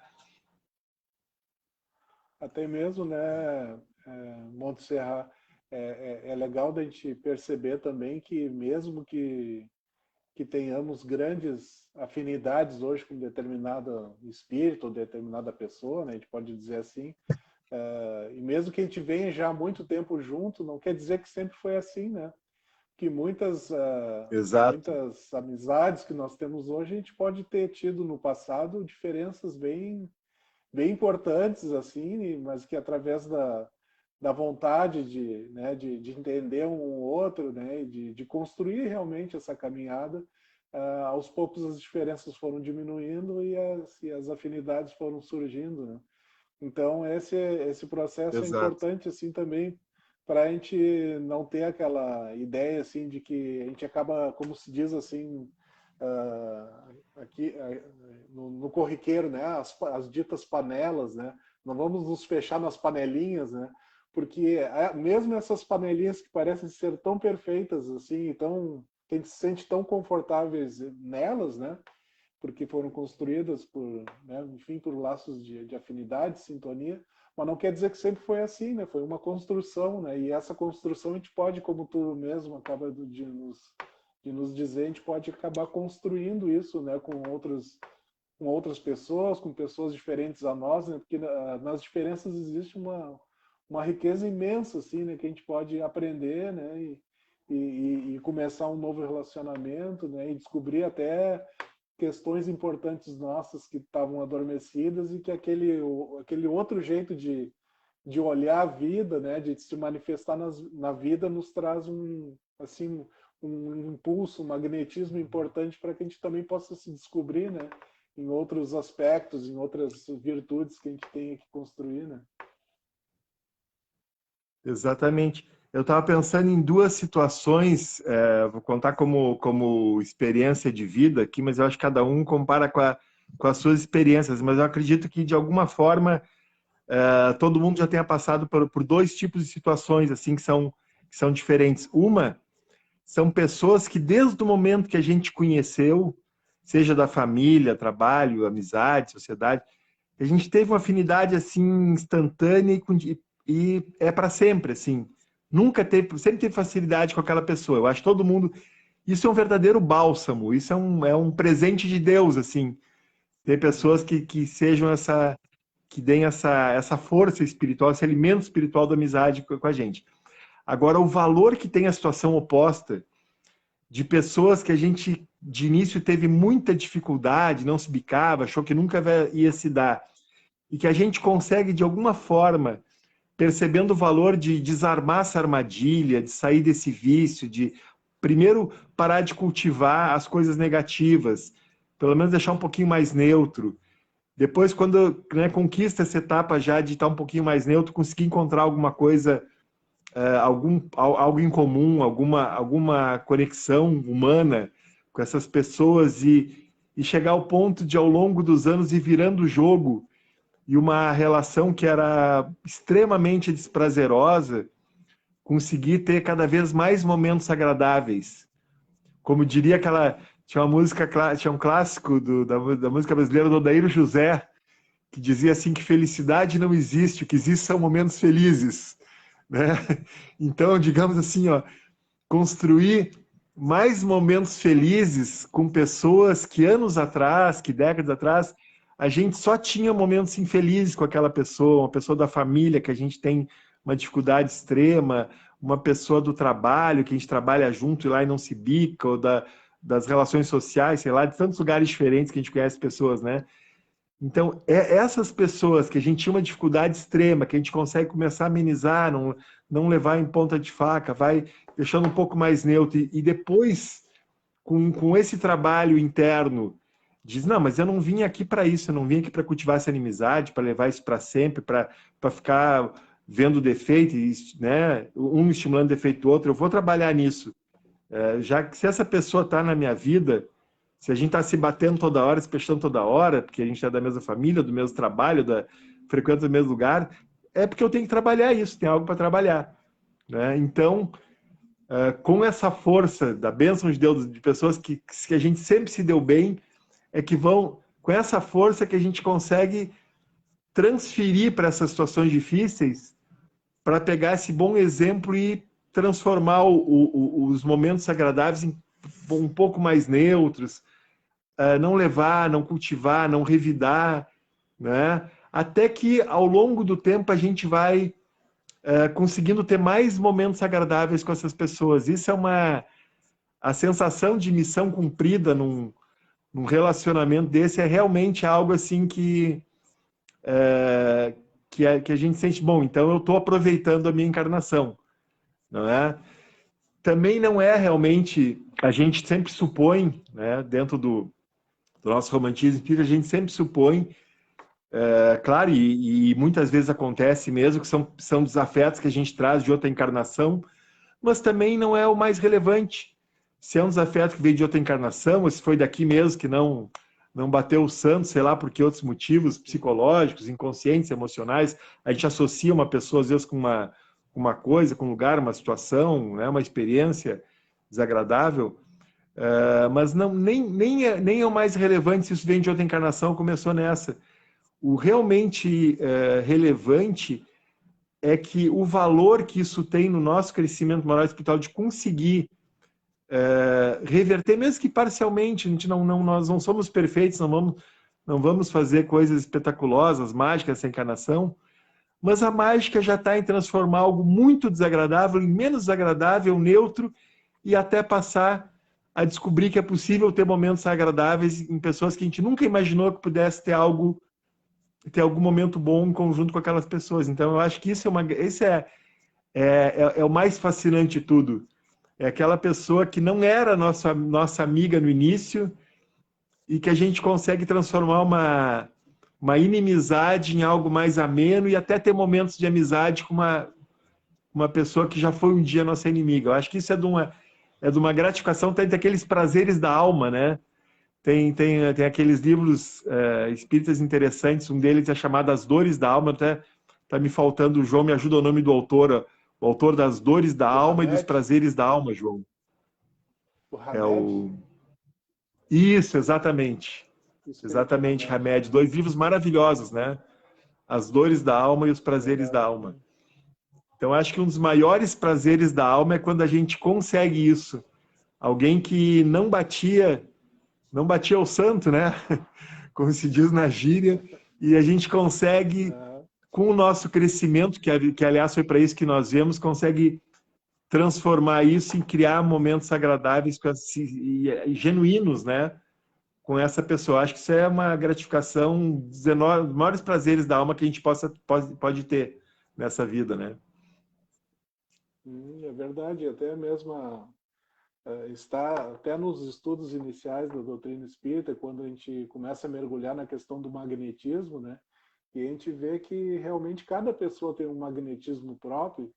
Até mesmo, né, Montserrat, é legal da gente perceber também que mesmo que tenhamos grandes afinidades hoje com determinado espírito ou determinada pessoa, né, a gente pode dizer assim, e mesmo que a gente venha já há muito tempo junto, não quer dizer que sempre foi assim, né? Que Exato. muitas amizades que nós temos hoje, a gente pode ter tido no passado diferenças bem importantes, assim, mas que através da vontade né, de entender um outro, né, e de construir realmente essa caminhada, aos poucos as diferenças foram diminuindo e as afinidades foram surgindo, né? Então esse processo é Exato. importante assim também para a gente não ter aquela ideia assim de que a gente acaba, como se diz assim, aqui no corriqueiro, né, as ditas panelas, né? Não vamos nos fechar nas panelinhas, né? Porque mesmo essas panelinhas que parecem ser tão perfeitas assim, que a gente se sente tão confortáveis nelas, né? Porque foram construídas por, né, enfim, por laços de afinidade, sintonia, mas não quer dizer que sempre foi assim, né? Foi uma construção, né? E essa construção a gente pode, como tu mesmo acaba de nos dizer, a gente pode acabar construindo isso, né? Com outras pessoas, com pessoas diferentes a nós, né? Porque nas diferenças existe uma riqueza imensa, assim, né? Que a gente pode aprender, né? E começar um novo relacionamento, né? E descobrir até questões importantes nossas que estavam adormecidas e que aquele outro jeito de olhar a vida, né, de se manifestar na vida, nos traz assim, um impulso, um magnetismo importante para que a gente também possa se descobrir, né, em outros aspectos, em outras virtudes que a gente tem que construir, né? Exatamente. Eu estava pensando em duas situações, vou contar como experiência de vida aqui, mas eu acho que cada um compara com as suas experiências, mas eu acredito que, de alguma forma, todo mundo já tenha passado por dois tipos de situações assim que são diferentes. Uma, são pessoas que, desde o momento que a gente conheceu, seja da família, trabalho, amizade, sociedade, a gente teve uma afinidade assim instantânea e é para sempre, assim. Nunca teve, sempre teve facilidade com aquela pessoa. Eu acho que todo mundo... Isso é um verdadeiro bálsamo, isso é um presente de Deus, assim. Ter pessoas que sejam essa... que deem essa força espiritual, esse alimento espiritual da amizade com a gente. Agora, o valor que tem a situação oposta de pessoas que a gente, de início, teve muita dificuldade, não se bicava, achou que nunca ia se dar, e que a gente consegue, de alguma forma, percebendo o valor de desarmar essa armadilha, de sair desse vício, de, primeiro, parar de cultivar as coisas negativas, pelo menos deixar um pouquinho mais neutro. Depois, quando, né, conquista essa etapa já de estar um pouquinho mais neutro, conseguir encontrar alguma coisa, algo em comum, alguma conexão humana com essas pessoas e chegar ao ponto de, ao longo dos anos, ir virando o jogo e uma relação que era extremamente desprazerosa, conseguir ter cada vez mais momentos agradáveis. Como diria aquela... Tinha uma música, tinha um clássico da música brasileira do Odair José, que dizia assim que felicidade não existe, o que existe são momentos felizes, né? Então, digamos assim, ó, construir mais momentos felizes com pessoas que anos atrás, que décadas atrás, a gente só tinha momentos infelizes com aquela pessoa, uma pessoa da família que a gente tem uma dificuldade extrema, uma pessoa do trabalho que a gente trabalha junto e lá e não se bica, ou das relações sociais, sei lá, de tantos lugares diferentes que a gente conhece pessoas, né? Então, essas pessoas que a gente tinha uma dificuldade extrema, que a gente consegue começar a amenizar, não levar em ponta de faca, vai deixando um pouco mais neutro, e depois, com esse trabalho interno, diz, não, mas eu não vim aqui para isso, eu não vim aqui para cultivar essa inimizade, para levar isso para sempre, para ficar vendo defeito, né, um estimulando o defeito do outro, eu vou trabalhar nisso. Já que se essa pessoa está na minha vida, se a gente está se batendo toda hora, se fechando toda hora, porque a gente é da mesma família, do mesmo trabalho, frequenta o mesmo lugar, é porque eu tenho que trabalhar isso, tem algo para trabalhar, né? Então, com essa força da bênção de Deus, de pessoas que a gente sempre se deu bem, é que vão, com essa força que a gente consegue transferir para essas situações difíceis, para pegar esse bom exemplo e transformar os momentos agradáveis em um pouco mais neutros, não levar, não cultivar, não revidar, né? Até que ao longo do tempo a gente vai conseguindo ter mais momentos agradáveis com essas pessoas. Isso é a sensação de missão cumprida num relacionamento desse é realmente algo assim que a gente sente, bom, então eu estou aproveitando a minha encarnação, não é? Também não é realmente, a gente sempre supõe, né, dentro do nosso romantismo espírita, a gente sempre supõe, claro, e muitas vezes acontece mesmo, que são desafetos que a gente traz de outra encarnação, mas também não é o mais relevante. Se é um desafeto que veio de outra encarnação, ou se foi daqui mesmo que não bateu o santo, sei lá, por que outros motivos psicológicos, inconscientes, emocionais, a gente associa uma pessoa, às vezes, com uma coisa, com um lugar, uma situação, né, uma experiência desagradável, mas nem é o mais relevante se isso vem de outra encarnação, começou nessa. O realmente relevante é que o valor que isso tem no nosso crescimento moral e espiritual de conseguir reverter, mesmo que parcialmente, nós não somos perfeitos, não vamos fazer coisas espetaculosas, mágicas essa encarnação, mas a mágica já está em transformar algo muito desagradável em menos desagradável, neutro, e até passar a descobrir que é possível ter momentos agradáveis em pessoas que a gente nunca imaginou que pudesse ter algum momento bom em conjunto com aquelas pessoas. Então, eu acho que esse é o mais fascinante de tudo. É aquela pessoa que não era nossa amiga no início e que a gente consegue transformar uma inimizade em algo mais ameno e até ter momentos de amizade com uma pessoa que já foi um dia nossa inimiga. Eu acho que isso é de uma gratificação, tem aqueles prazeres da alma, né? Tem aqueles livros espíritas interessantes, um deles é chamado As Dores da Alma, até está me faltando, o João me ajuda o nome do autor, o autor das Dores da Alma Hamed. E dos Prazeres da Alma, João. O Isso, exatamente. Exatamente, Hamed. 2 livros maravilhosos, né? As Dores da Alma e Os Prazeres da Alma. Então, acho que um dos maiores prazeres da alma é quando a gente consegue isso. Alguém que não batia o santo, né? Como se diz na gíria, e a gente consegue, Ah, com o nosso crescimento, que aliás foi para isso que nós viemos, consegue transformar isso em criar momentos agradáveis e genuínos, né? Com essa pessoa. Acho que isso é uma gratificação dos maiores prazeres da alma que a gente pode ter nessa vida, né? é verdade, até mesmo está até nos estudos iniciais da doutrina espírita, quando a gente começa a mergulhar na questão do magnetismo, né? E a gente vê que realmente cada pessoa tem um magnetismo próprio,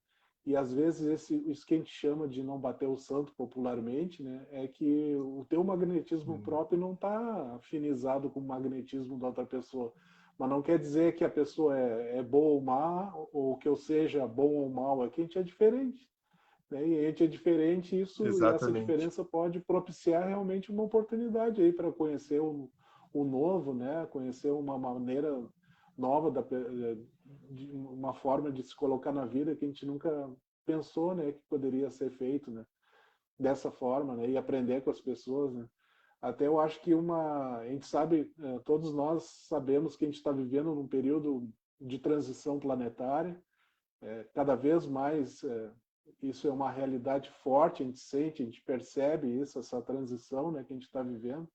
e às vezes isso que a gente chama de não bater o santo popularmente, né? É que o teu magnetismo próprio não está afinizado com o magnetismo da outra pessoa. Mas não quer dizer que a pessoa é boa ou má, ou que eu seja bom ou mal, é que a gente é diferente, né? E a gente é diferente, e essa Exatamente. diferença pode propiciar realmente uma oportunidade aí para conhecer o novo, né? Conhecer uma maneira nova de uma forma de se colocar na vida que a gente nunca pensou, né, que poderia ser feito, né, dessa forma, né, e aprender com as pessoas, né. Até eu acho que a gente sabe, todos nós sabemos que a gente está vivendo num período de transição planetária, cada vez mais isso é uma realidade forte, a gente sente, a gente percebe isso, essa transição, né, que a gente está vivendo.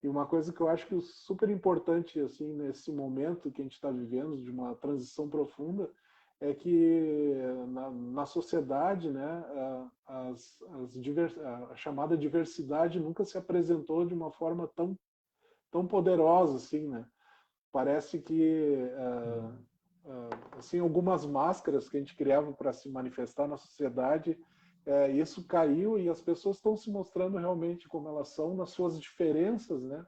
E uma coisa que eu acho que é super importante assim nesse momento que a gente está vivendo de uma transição profunda é que na sociedade, né, a chamada diversidade nunca se apresentou de uma forma tão poderosa assim, né? Parece que assim algumas máscaras que a gente criava para se manifestar na sociedade, isso caiu e as pessoas estão se mostrando realmente como elas são nas suas diferenças, né?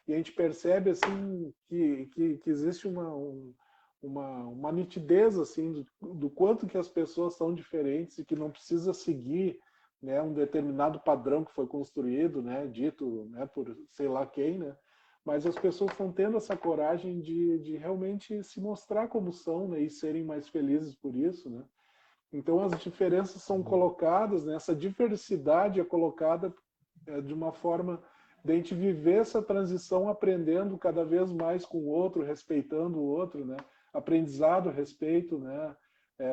E a gente percebe assim que existe uma nitidez assim do quanto que as pessoas são diferentes e que não precisa seguir, né, um determinado padrão que foi construído, né, dito, né, por sei lá quem, né, mas as pessoas estão tendo essa coragem de realmente se mostrar como são, né, e serem mais felizes por isso, né. Então as diferenças são colocadas, né, essa diversidade é colocada de uma forma de a gente viver essa transição aprendendo cada vez mais com o outro, respeitando o outro, né? Aprendizado, respeito, né?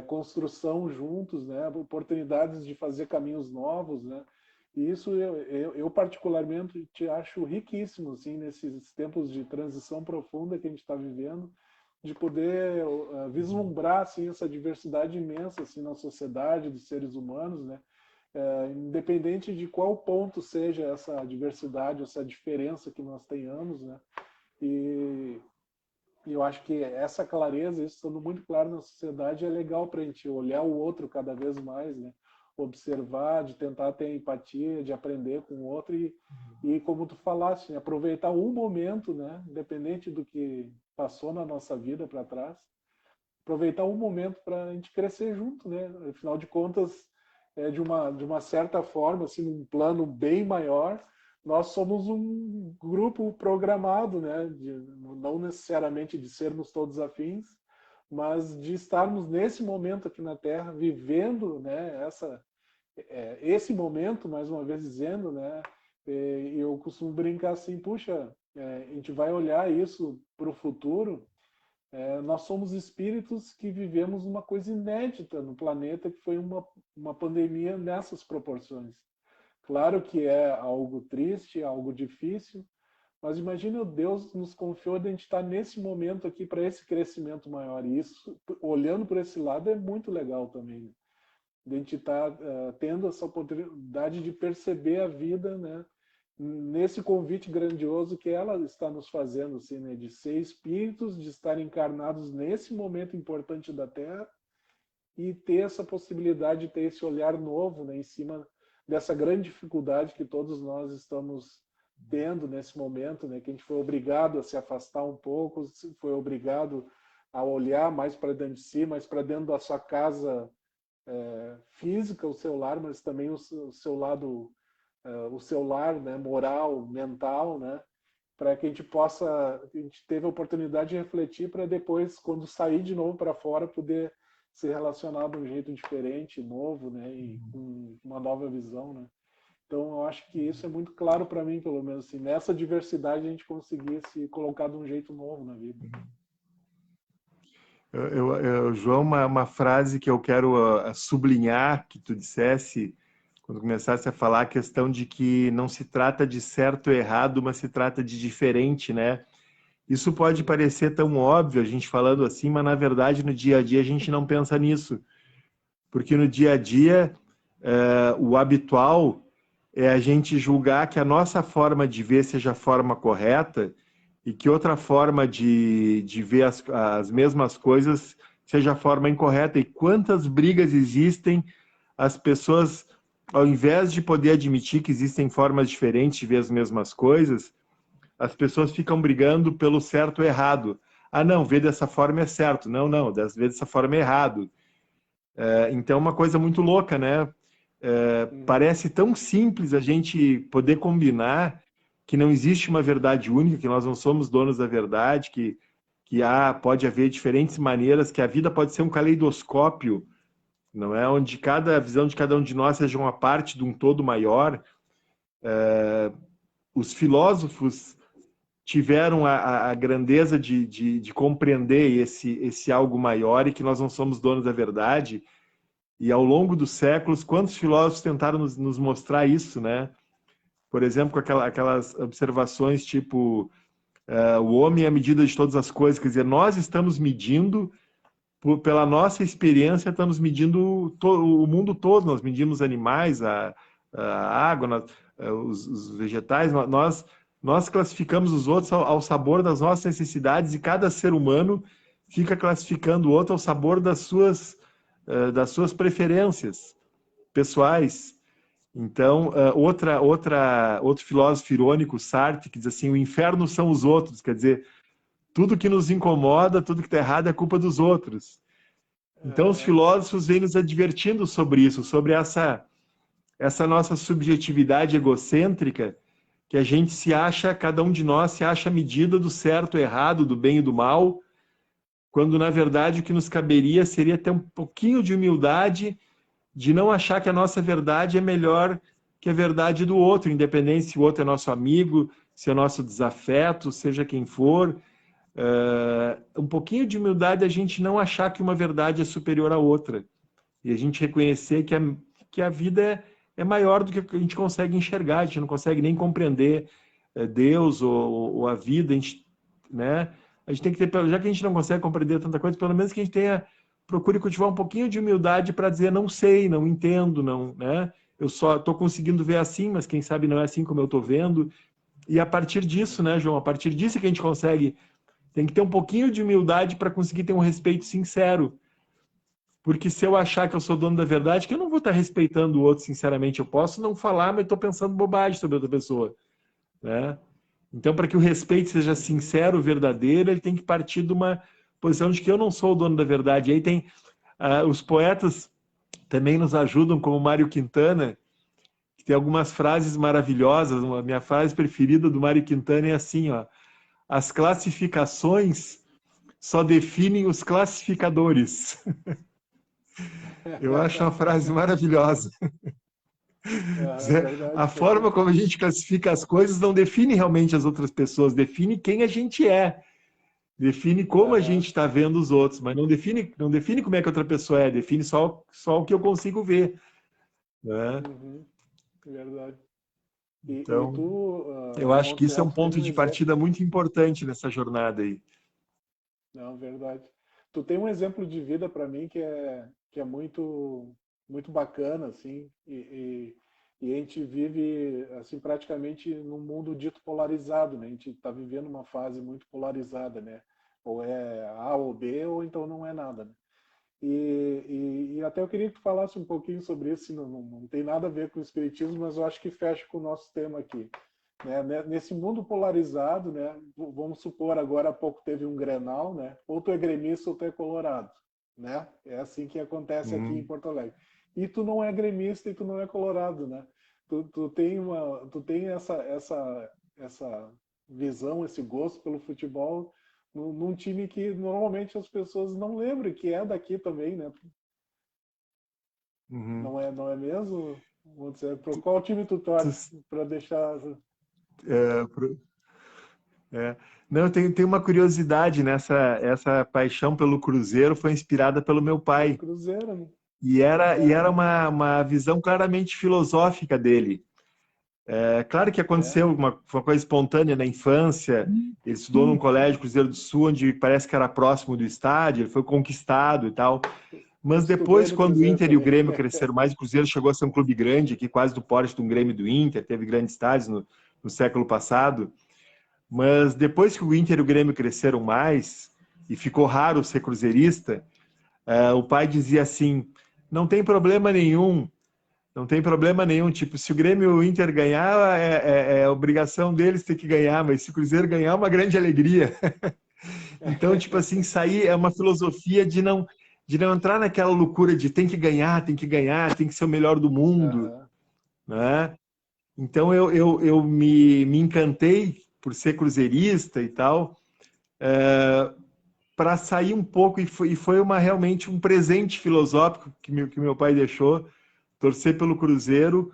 Construção juntos, né? Oportunidades de fazer caminhos novos, né? E isso eu particularmente te acho riquíssimo, assim, nesses tempos de transição profunda que a gente está vivendo, de poder vislumbrar assim essa diversidade imensa assim na sociedade dos seres humanos, né? Independente de qual ponto seja essa diversidade, essa diferença que nós tenhamos, né? E, e eu acho que essa clareza, isso estando muito claro na sociedade, é legal para a gente olhar o outro cada vez mais, né? Observar, de tentar ter empatia, de aprender com o outro e como tu falaste, né? Aproveitar um momento, né? Independente do que passou na nossa vida para trás, aproveitar um momento para a gente crescer junto, né? Afinal de contas, de uma certa forma, assim, um plano bem maior, nós somos um grupo programado, né? Não necessariamente de sermos todos afins, mas de estarmos nesse momento aqui na Terra, vivendo, né? Esse momento, mais uma vez dizendo, né? Eu costumo brincar assim, puxa, a gente vai olhar isso para o futuro, nós somos espíritos que vivemos uma coisa inédita no planeta, que foi uma pandemia nessas proporções. Claro que é algo triste, algo difícil, mas imagina, Deus nos confiou de a gente estar nesse momento aqui para esse crescimento maior. E isso, olhando por esse lado, é muito legal também, né? De a gente estar tendo essa oportunidade de perceber a vida, né? Nesse convite grandioso que ela está nos fazendo, assim, né? De ser espíritos, de estar encarnados nesse momento importante da Terra e ter essa possibilidade de ter esse olhar novo, né? Em cima dessa grande dificuldade que todos nós estamos tendo nesse momento, né? Que a gente foi obrigado a se afastar um pouco, foi obrigado a olhar mais para dentro de si, mais para dentro da sua casa física, o seu lar, mas também o seu lado, o seu lar, né, moral, mental, né, para que a gente teve a oportunidade de refletir para depois, quando sair de novo para fora, poder se relacionar de um jeito diferente, novo, né? E com uma nova visão, né? Então, eu acho que isso é muito claro para mim, pelo menos, assim, nessa diversidade a gente conseguir se colocar de um jeito novo na vida. João, uma frase que eu quero sublinhar, que tu dissesse, quando começasse a falar, a questão de que não se trata de certo ou errado, mas se trata de diferente, né? Isso pode parecer tão óbvio, a gente falando assim, mas na verdade no dia a dia a gente não pensa nisso. Porque no dia a dia, o habitual é a gente julgar que a nossa forma de ver seja a forma correta e que outra forma de ver as mesmas coisas seja a forma incorreta. E quantas brigas existem, as pessoas, ao invés de poder admitir que existem formas diferentes de ver as mesmas coisas, as pessoas ficam brigando pelo certo ou errado. Ah, não, ver dessa forma é certo. Não, não, ver dessa forma é errado. Então, é uma coisa muito louca, né? Parece tão simples a gente poder combinar que não existe uma verdade única, que nós não somos donos da verdade, que pode haver diferentes maneiras, que a vida pode ser um caleidoscópio, não é? Onde cada visão de cada um de nós seja uma parte de um todo maior. Os filósofos tiveram a grandeza de compreender esse algo maior e que nós não somos donos da verdade. E ao longo dos séculos, quantos filósofos tentaram nos mostrar isso, né? Por exemplo, com aquelas observações tipo o homem é a medida de todas as coisas, quer dizer, nós estamos medindo, pela nossa experiência, estamos medindo o mundo todo, nós medimos animais, a água, os vegetais, nós classificamos os outros ao sabor das nossas necessidades e cada ser humano fica classificando o outro ao sabor das suas preferências pessoais. Então, outro filósofo irônico, Sartre, que diz assim, o inferno são os outros, quer dizer, tudo que nos incomoda, tudo que está errado é culpa dos outros. Então, os filósofos vêm nos advertindo sobre isso, sobre essa nossa subjetividade egocêntrica, que a gente se acha, cada um de nós se acha a medida do certo, errado, do bem e do mal, quando, na verdade, o que nos caberia seria ter um pouquinho de humildade, de não achar que a nossa verdade é melhor que a verdade do outro, independente se o outro é nosso amigo, se é nosso desafeto, seja quem for. Um pouquinho de humildade a gente não achar que uma verdade é superior à outra. E a gente reconhecer que a vida é maior do que a gente consegue enxergar, a gente não consegue nem compreender Deus ou a vida, né? A gente tem que ter, já que a gente não consegue compreender tanta coisa, pelo menos que a gente procure cultivar um pouquinho de humildade para dizer não sei, não entendo, não, né? Eu só estou conseguindo ver assim, mas quem sabe não é assim como eu estou vendo. E a partir disso, né, João? A partir disso que a gente consegue, tem que ter um pouquinho de humildade para conseguir ter um respeito sincero. Porque se eu achar que eu sou dono da verdade, que eu não vou estar respeitando o outro sinceramente. Eu posso não falar, mas estou pensando bobagem sobre outra pessoa, né? Então, para que o respeito seja sincero, verdadeiro, ele tem que partir de uma posição de que eu não sou o dono da verdade. E aí tem os poetas também nos ajudam, como Mário Quintana, que tem algumas frases maravilhosas. A minha frase preferida do Mário Quintana é assim, ó: as classificações só definem os classificadores. Eu acho uma frase maravilhosa. É verdade, A forma como a gente classifica as coisas não define realmente as outras pessoas, define quem a gente é, define como a gente está vendo os outros, mas não define como é que outra pessoa é, define só o que eu consigo ver, né? verdade. E Então, tu, eu acho que isso é Montserrat, um tu tem ponto um de exemplo. partida muito importante nessa jornada aí. Não, verdade. Tu tem um exemplo de vida para mim que é muito muito bacana assim e a gente vive assim praticamente num mundo dito polarizado, né? A gente está vivendo uma fase muito polarizada, né? Ou é A ou B ou então não é nada, né? E até eu queria que tu falasse um pouquinho sobre isso, não tem nada a ver com o espiritismo, mas eu acho que fecha com o nosso tema aqui. Né? Nesse mundo polarizado, né? Vamos supor, agora há pouco teve um Grenal, né? Ou tu é gremista ou tu é colorado, né? É assim que acontece aqui em Hum. Porto Alegre. E tu não é gremista e tu não é colorado, né? Tu tem essa visão, esse gosto pelo futebol, num time que normalmente as pessoas não lembram que é daqui também, né? Uhum. Não é mesmo? Vou dizer, para qual time tu torce? Para deixar. É, é. Não, tem uma curiosidade essa paixão pelo Cruzeiro foi inspirada pelo meu Pelo pai. Cruzeiro, né? E era É, uma visão claramente filosófica dele. É claro que é. aconteceu uma coisa espontânea na infância. Ele estudou num colégio Cruzeiro do Sul, onde parece que era próximo do estádio, ele foi conquistado e tal. Eu Mas estudei depois, no quando o Cruzeiro Inter e o também. Grêmio cresceram mais, o Cruzeiro chegou a ser um clube grande, aqui quase do porte de um Grêmio do Inter, teve grandes estádios no século passado. Mas depois que o Inter e o Grêmio cresceram mais, e ficou raro ser cruzeirista, o pai dizia assim: não tem problema nenhum, não tem problema nenhum. Tipo, se o Grêmio e o Inter ganhar, é obrigação deles ter que ganhar, mas se o Cruzeiro ganhar, é uma grande alegria. Então, tipo assim, sair é uma filosofia de não entrar naquela loucura de tem que ganhar, tem que ser o melhor do mundo, Aham. né? Então, eu me encantei por ser cruzeirista e tal, para sair um pouco, e foi realmente um presente filosófico que meu pai deixou, torcer pelo Cruzeiro,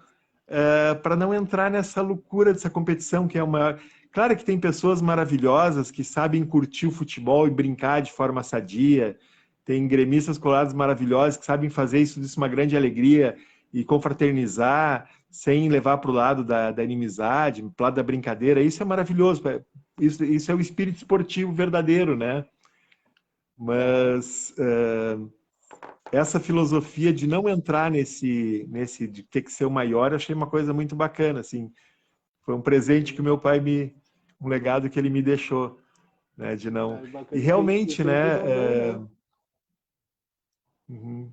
para não entrar nessa loucura dessa competição que é uma. Claro que tem pessoas maravilhosas que sabem curtir o futebol e brincar de forma sadia, tem gremistas colorados maravilhosos que sabem fazer isso uma grande alegria e confraternizar sem levar para o lado da inimizade, para o lado da brincadeira. Isso é maravilhoso. Isso é o espírito esportivo verdadeiro, né? Aham. Mas essa filosofia de não entrar nesse de ter que ser o maior, eu achei uma coisa muito bacana, assim. Foi um presente que o meu pai um legado que ele me deixou, né, de não. É E bacana. E realmente, tem que né, também, né? uhum.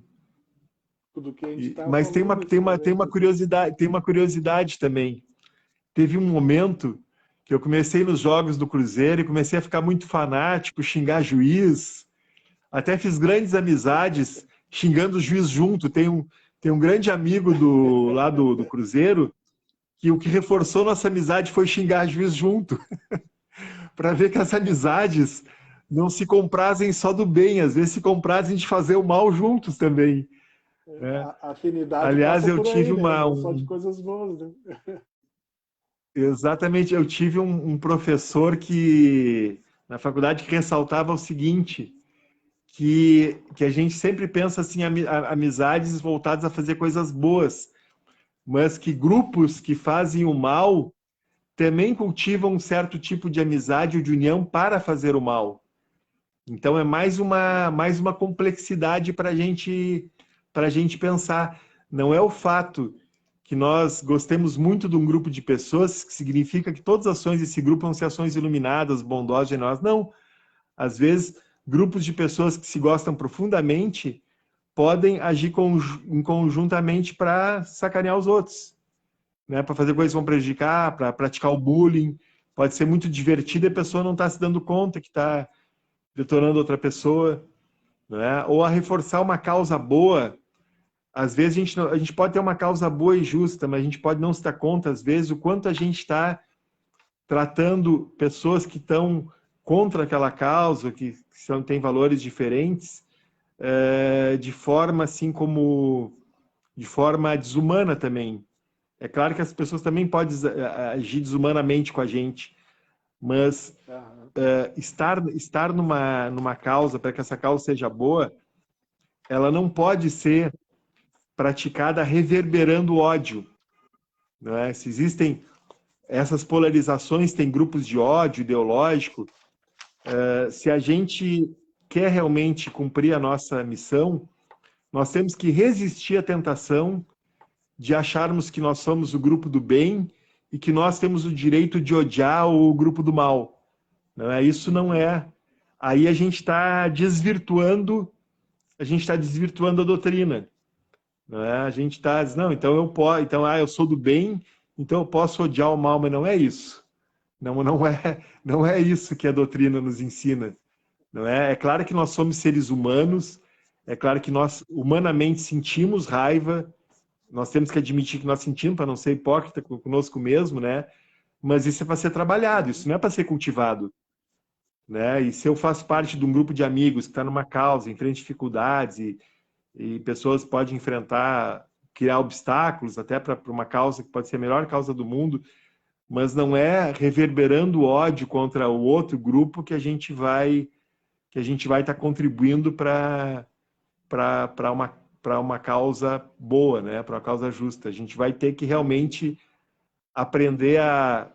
Do que a gente está Mas tem uma, falando, tem esse uma, tem uma presente, assim. curiosidade, tem uma curiosidade também. Teve um momento que eu comecei nos jogos do Cruzeiro e comecei a ficar muito fanático, xingar juiz, até fiz grandes amizades xingando o juiz junto. Tem um grande amigo lá do Cruzeiro que o que reforçou nossa amizade foi xingar juiz junto, para ver que as amizades não se comprazem só do bem, às vezes se comprazem de fazer o mal juntos também, né? A afinidade Aliás, passa eu por aí, tive né? uma. Não só de coisas boas, né? Exatamente, eu tive um professor que, na faculdade, que ressaltava o seguinte, que a gente sempre pensa assim, amizades voltadas a fazer coisas boas, mas que grupos que fazem o mal também cultivam um certo tipo de amizade ou de união para fazer o mal. Então é mais uma complexidade para a gente pensar. Não é o fato que nós gostemos muito de um grupo de pessoas que significa que todas as ações desse grupo vão ser ações iluminadas, bondosas, generosas. Não. Às vezes, grupos de pessoas que se gostam profundamente podem agir conjuntamente para sacanear os outros, né? Para fazer coisas que vão Aham. prejudicar, para praticar o bullying. Pode ser muito divertido e a pessoa não está se dando conta que está detonando outra pessoa, né? Ou a reforçar uma causa boa. Às vezes a gente pode ter uma causa boa e justa, mas a gente pode não se dar conta, às vezes, o quanto a gente está tratando pessoas que estão contra aquela causa, que têm valores diferentes, de forma assim como de forma desumana também. É claro que as pessoas também podem agir desumanamente com a gente, mas Aham. estar numa causa, para que essa causa seja boa, ela não pode ser praticada reverberando ódio. Não é? Se existem essas polarizações, tem grupos de ódio ideológico, se a gente quer realmente cumprir a nossa missão, nós temos que resistir à tentação de acharmos que nós somos o grupo do bem e que nós temos o direito de odiar o grupo do mal. Não é? Isso não Uhum. é. Aí a gente está desvirtuando a doutrina. Não é? A gente está dizendo, não, então eu posso, então eu sou do bem, então eu posso odiar o mal, mas não é isso. Não é isso que a doutrina nos ensina. Não é? É claro que nós somos seres humanos, é claro que nós humanamente sentimos raiva, nós temos que admitir que nós sentimos para não ser hipócrita conosco mesmo, né? Mas isso é para ser trabalhado, isso Uhum. não é para ser cultivado. né? E se eu faço parte de um grupo de amigos que está numa causa, enfrenta dificuldades e pessoas podem enfrentar, criar obstáculos até para uma causa que pode ser a melhor causa do mundo, mas não é reverberando ódio contra o outro grupo que a gente vai estar contribuindo para uma causa boa, né? Para uma causa justa. A gente vai ter que realmente aprender a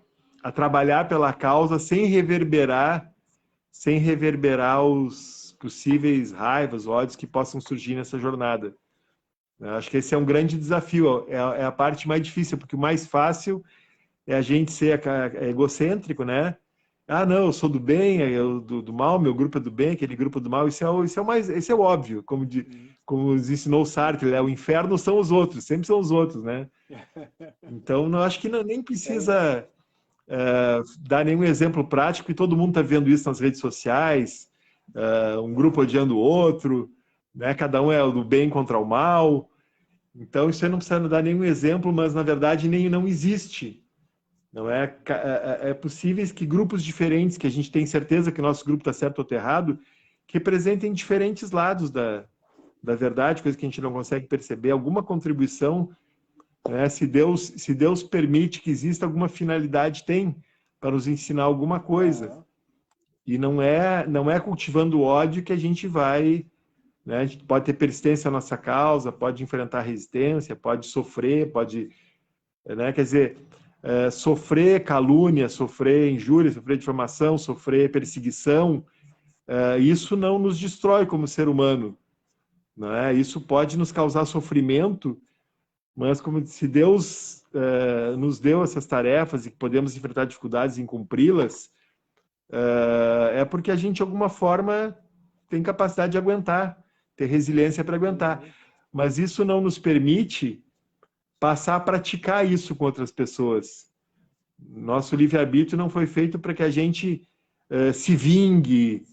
trabalhar pela causa sem reverberar os possíveis raivas, ódios que possam surgir nessa jornada. Eu acho que esse é um grande desafio, é a parte mais difícil, porque o mais fácil é a gente ser egocêntrico, né? Ah, não, eu sou do bem, eu do mal, meu grupo é do bem, aquele grupo é do mal, isso é o óbvio, como nos ensinou o Sartre, né? O inferno são os outros, sempre são os outros, né? Então, eu acho que nem É, precisa dar nenhum exemplo prático, e todo mundo está vendo isso nas redes sociais, um grupo odiando o outro, né? Cada um é do bem contra o mal. Então, isso aí não precisa dar nenhum exemplo, mas na verdade nem não existe. Não é, é possível que grupos diferentes, que a gente tem certeza que o nosso grupo está certo ou tá errado, que representem diferentes lados da verdade, coisa que a gente não consegue perceber, alguma contribuição, né? Se Deus permite que exista alguma finalidade, tem para nos ensinar alguma coisa. aham. E não é cultivando ódio que a gente vai, né? A gente pode ter persistência na nossa causa, pode enfrentar resistência, pode sofrer, pode, né? Quer dizer, sofrer calúnia, sofrer injúria, sofrer difamação, sofrer perseguição, isso não nos destrói como ser humano, não é? Isso pode nos causar sofrimento, mas como se Deus nos deu essas tarefas e que podemos enfrentar dificuldades em cumpri-las, é porque a gente, de alguma forma, tem capacidade de aguentar, ter resiliência para aguentar. Uhum. Mas isso não nos permite passar a praticar isso com outras pessoas. Nosso livre-arbítrio não foi feito para que a gente se vingue,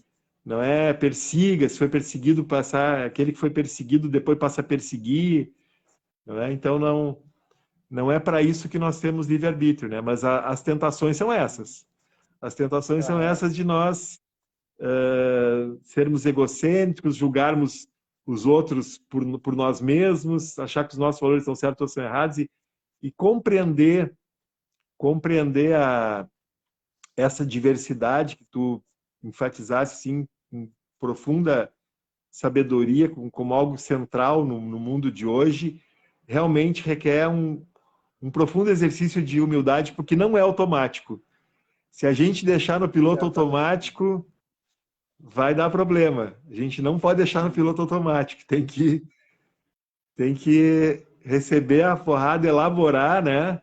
não é? Persiga, se foi perseguido, passar, aquele que foi perseguido depois passa a perseguir, não é? Então não é para isso que nós temos livre-arbítrio, né? Mas as tentações são essas. As tentações são Aham. essas de nós sermos egocêntricos, julgarmos os outros por nós mesmos, achar que os nossos valores são certos ou são errados e compreender essa diversidade que tu enfatizasse assim, com profunda sabedoria, como algo central no mundo de hoje, realmente requer um profundo exercício de humildade, porque não é automático. Se a gente deixar no piloto Certamente. automático, vai dar problema. A gente não pode deixar no piloto automático, tem que receber a porrada, elaborar, né?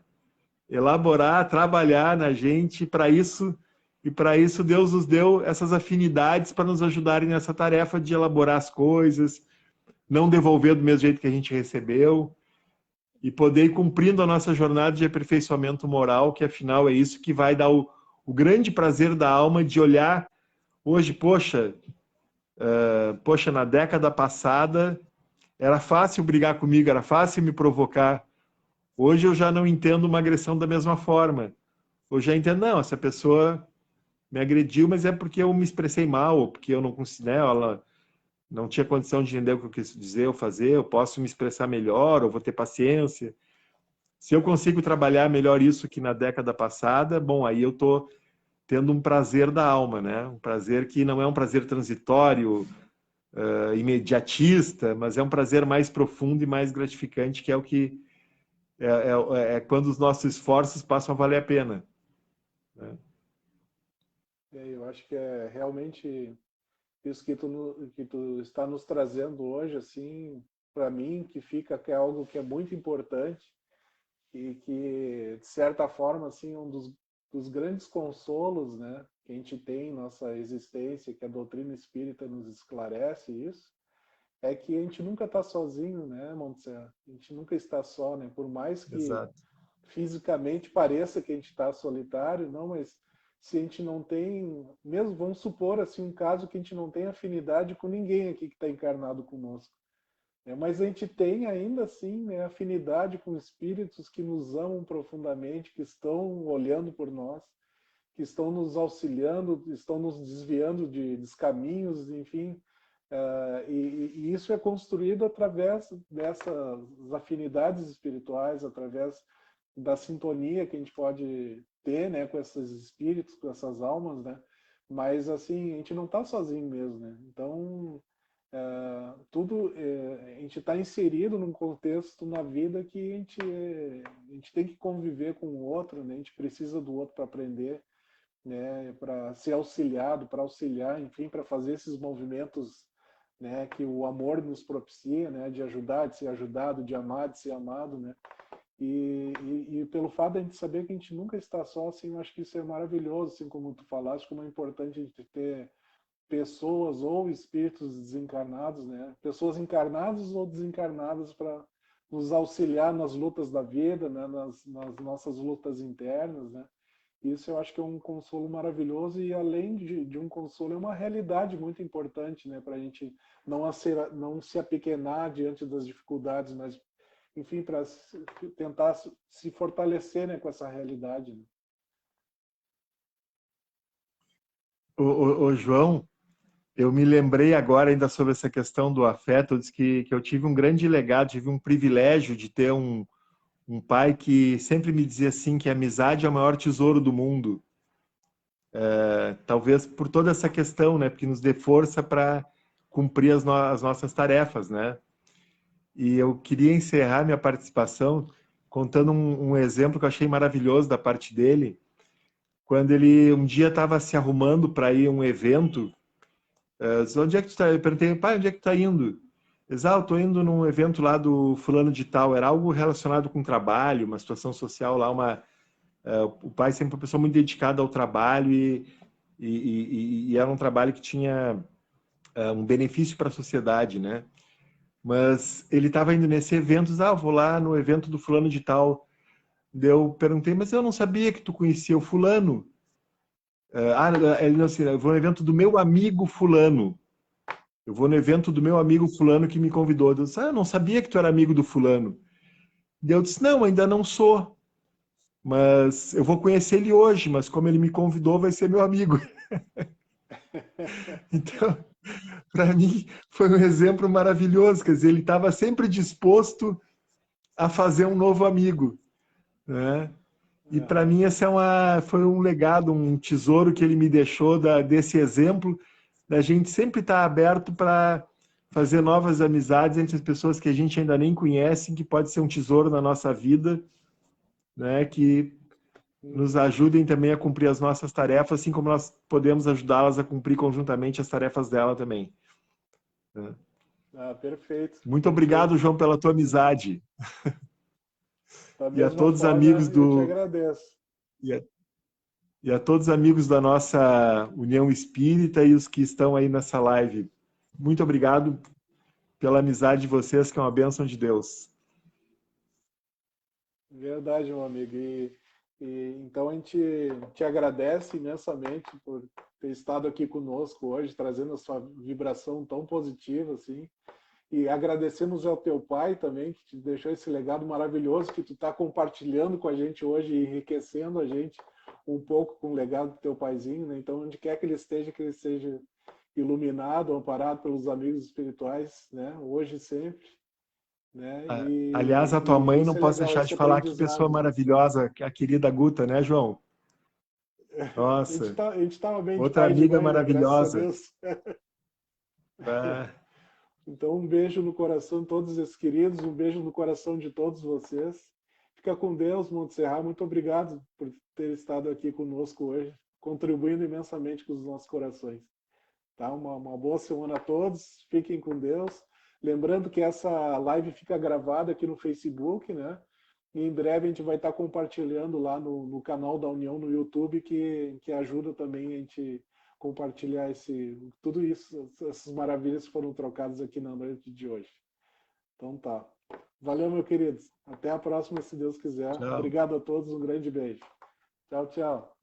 Elaborar, trabalhar na gente para isso. E para isso Deus nos deu essas afinidades para nos ajudarem nessa tarefa de elaborar as coisas, não devolver do mesmo jeito que a gente recebeu e poder ir cumprindo a nossa jornada de aperfeiçoamento moral, que afinal é isso que vai dar o grande prazer da alma de olhar hoje, poxa, na década passada era fácil brigar comigo, era fácil me provocar. Hoje eu já não entendo uma agressão da mesma forma. Hoje já entendo, não, essa pessoa me agrediu, mas é porque eu me expressei mal, ou porque eu não consegui, né, ela não tinha condição de entender o que eu quis dizer ou fazer, eu posso me expressar melhor, ou vou ter paciência. Se eu consigo trabalhar melhor isso que na década passada, bom, aí eu estou tendo um prazer da alma, né? Um prazer que não é um prazer transitório, imediatista, mas é um prazer mais profundo e mais gratificante, que é o que é quando os nossos esforços passam a valer a pena, né? Eu acho que é realmente isso que que tu está nos trazendo hoje, assim, para mim, que fica que é algo que é muito importante e que, de certa forma, assim, dos grandes consolos, né, que a gente tem em nossa existência, que a doutrina espírita nos esclarece isso, é que a gente nunca está sozinho, né, Montserrat? A gente nunca está só, né? Por mais que Exato. fisicamente pareça que a gente está solitário, não, mas se a gente não tem, mesmo vamos supor assim um caso que a gente não tem afinidade com ninguém aqui que está encarnado conosco, né? Mas a gente tem ainda assim, né, afinidade com espíritos que nos amam profundamente, que estão olhando por nós, que estão nos auxiliando, estão nos desviando de descaminhos, enfim. E isso é construído através dessas afinidades espirituais, através da sintonia que a gente pode ter, né, com esses espíritos, com essas almas, né? Mas assim, a gente não está sozinho mesmo, né? Então, a gente está inserido num contexto na vida que a gente tem que conviver com o outro, né? A gente precisa do outro para aprender, né? Para ser auxiliado, para auxiliar, enfim, para fazer esses movimentos, né? Que o amor nos propicia, né? De ajudar, de ser ajudado, de amar, de ser amado, né? E pelo fato de a gente saber que a gente nunca está só, assim, eu acho que isso é maravilhoso, assim como tu falaste, como é importante a gente ter pessoas ou espíritos desencarnados, né? Pessoas encarnadas ou desencarnadas para nos auxiliar nas lutas da vida, né? Nas nossas lutas internas, né? Isso eu acho que é um consolo maravilhoso e além de um consolo é uma realidade muito importante, né? Para a gente não se apequenar diante das dificuldades, mas enfim, para tentar se fortalecer, né, com essa realidade. Né? Ô, João, eu me lembrei agora ainda sobre essa questão do afeto. Eu disse que eu tive um grande legado, tive um privilégio de ter um pai que sempre me dizia assim que a amizade é o maior tesouro do mundo. Talvez por toda essa questão, né? Porque nos dê força para cumprir as nossas tarefas, né? E eu queria encerrar minha participação contando um exemplo que eu achei maravilhoso da parte dele. Quando ele um dia estava se arrumando para ir a um evento, disse, onde é que tu tá? Eu perguntei, pai, onde é que tu tá indo? Eu tô indo num evento lá do fulano de tal. Era algo relacionado com trabalho, uma situação social lá, o pai sempre foi uma pessoa muito dedicada ao trabalho e era um trabalho que tinha um benefício para a sociedade, né? Mas ele estava indo nesse evento, eu vou lá no evento do fulano de tal. Daí eu perguntei, mas eu não sabia que tu conhecia o fulano. Ele não assim, eu vou no evento do meu amigo fulano. Eu vou no evento do meu amigo fulano que me convidou. Eu disse, eu não sabia que tu era amigo do fulano. Daí eu disse, não, ainda não sou. Mas eu vou conhecer ele hoje, mas como ele me convidou, vai ser meu amigo. Então, para mim, foi um exemplo maravilhoso. Quer dizer, ele estava sempre disposto a fazer um novo amigo, né? E para Uhum. mim esse foi um legado, um tesouro que ele me deixou desse exemplo da gente sempre estar aberto para fazer novas amizades entre as pessoas que a gente ainda nem conhece, que pode ser um tesouro na nossa vida, né? Que nos Uhum. ajudem também a cumprir as nossas tarefas, assim como nós podemos ajudá-las a cumprir conjuntamente as tarefas dela também, né? Perfeito, Muito obrigado, perfeito. João, pela tua amizade. Da E a mesma todos os forma, amigos eu te do agradeço. e a, e a todos os amigos da nossa União Espírita e os que estão aí nessa live. Muito obrigado pela amizade de vocês, que é uma bênção de Deus. Verdade, meu amigo. Então a gente te agradece imensamente por ter estado aqui conosco hoje, trazendo a sua vibração tão positiva assim. E agradecemos ao teu pai também, que te deixou esse legado maravilhoso que tu está compartilhando com a gente hoje e enriquecendo a gente um pouco com o legado do teu paizinho, né? Então, onde quer que ele seja iluminado, amparado pelos amigos espirituais, né? Hoje e sempre, né? Aliás, a tua mãe não Isso é posso legal, deixar esse de falar que pessoa aprendizado, né? maravilhosa, a querida Guta, né, João? Nossa, A gente estava bem de outra pai e de amiga mãe, né? Graças a maravilhosa. Deus. Ah, Então, um beijo no coração de todos esses queridos, um beijo no coração de todos vocês. Fica com Deus, Montserrat. Muito obrigado por ter estado aqui conosco hoje, contribuindo imensamente com os nossos corações. Tá? Uma boa semana a todos. Fiquem com Deus. Lembrando que essa live fica gravada aqui no Facebook, né? E em breve a gente vai estar compartilhando lá no canal da União no YouTube, que ajuda também a gente compartilhar tudo isso, essas maravilhas que foram trocadas aqui na noite de hoje. Então tá. Valeu, meu querido. Até a próxima, se Deus quiser. tchau. Obrigado a todos, um grande beijo. Tchau, tchau.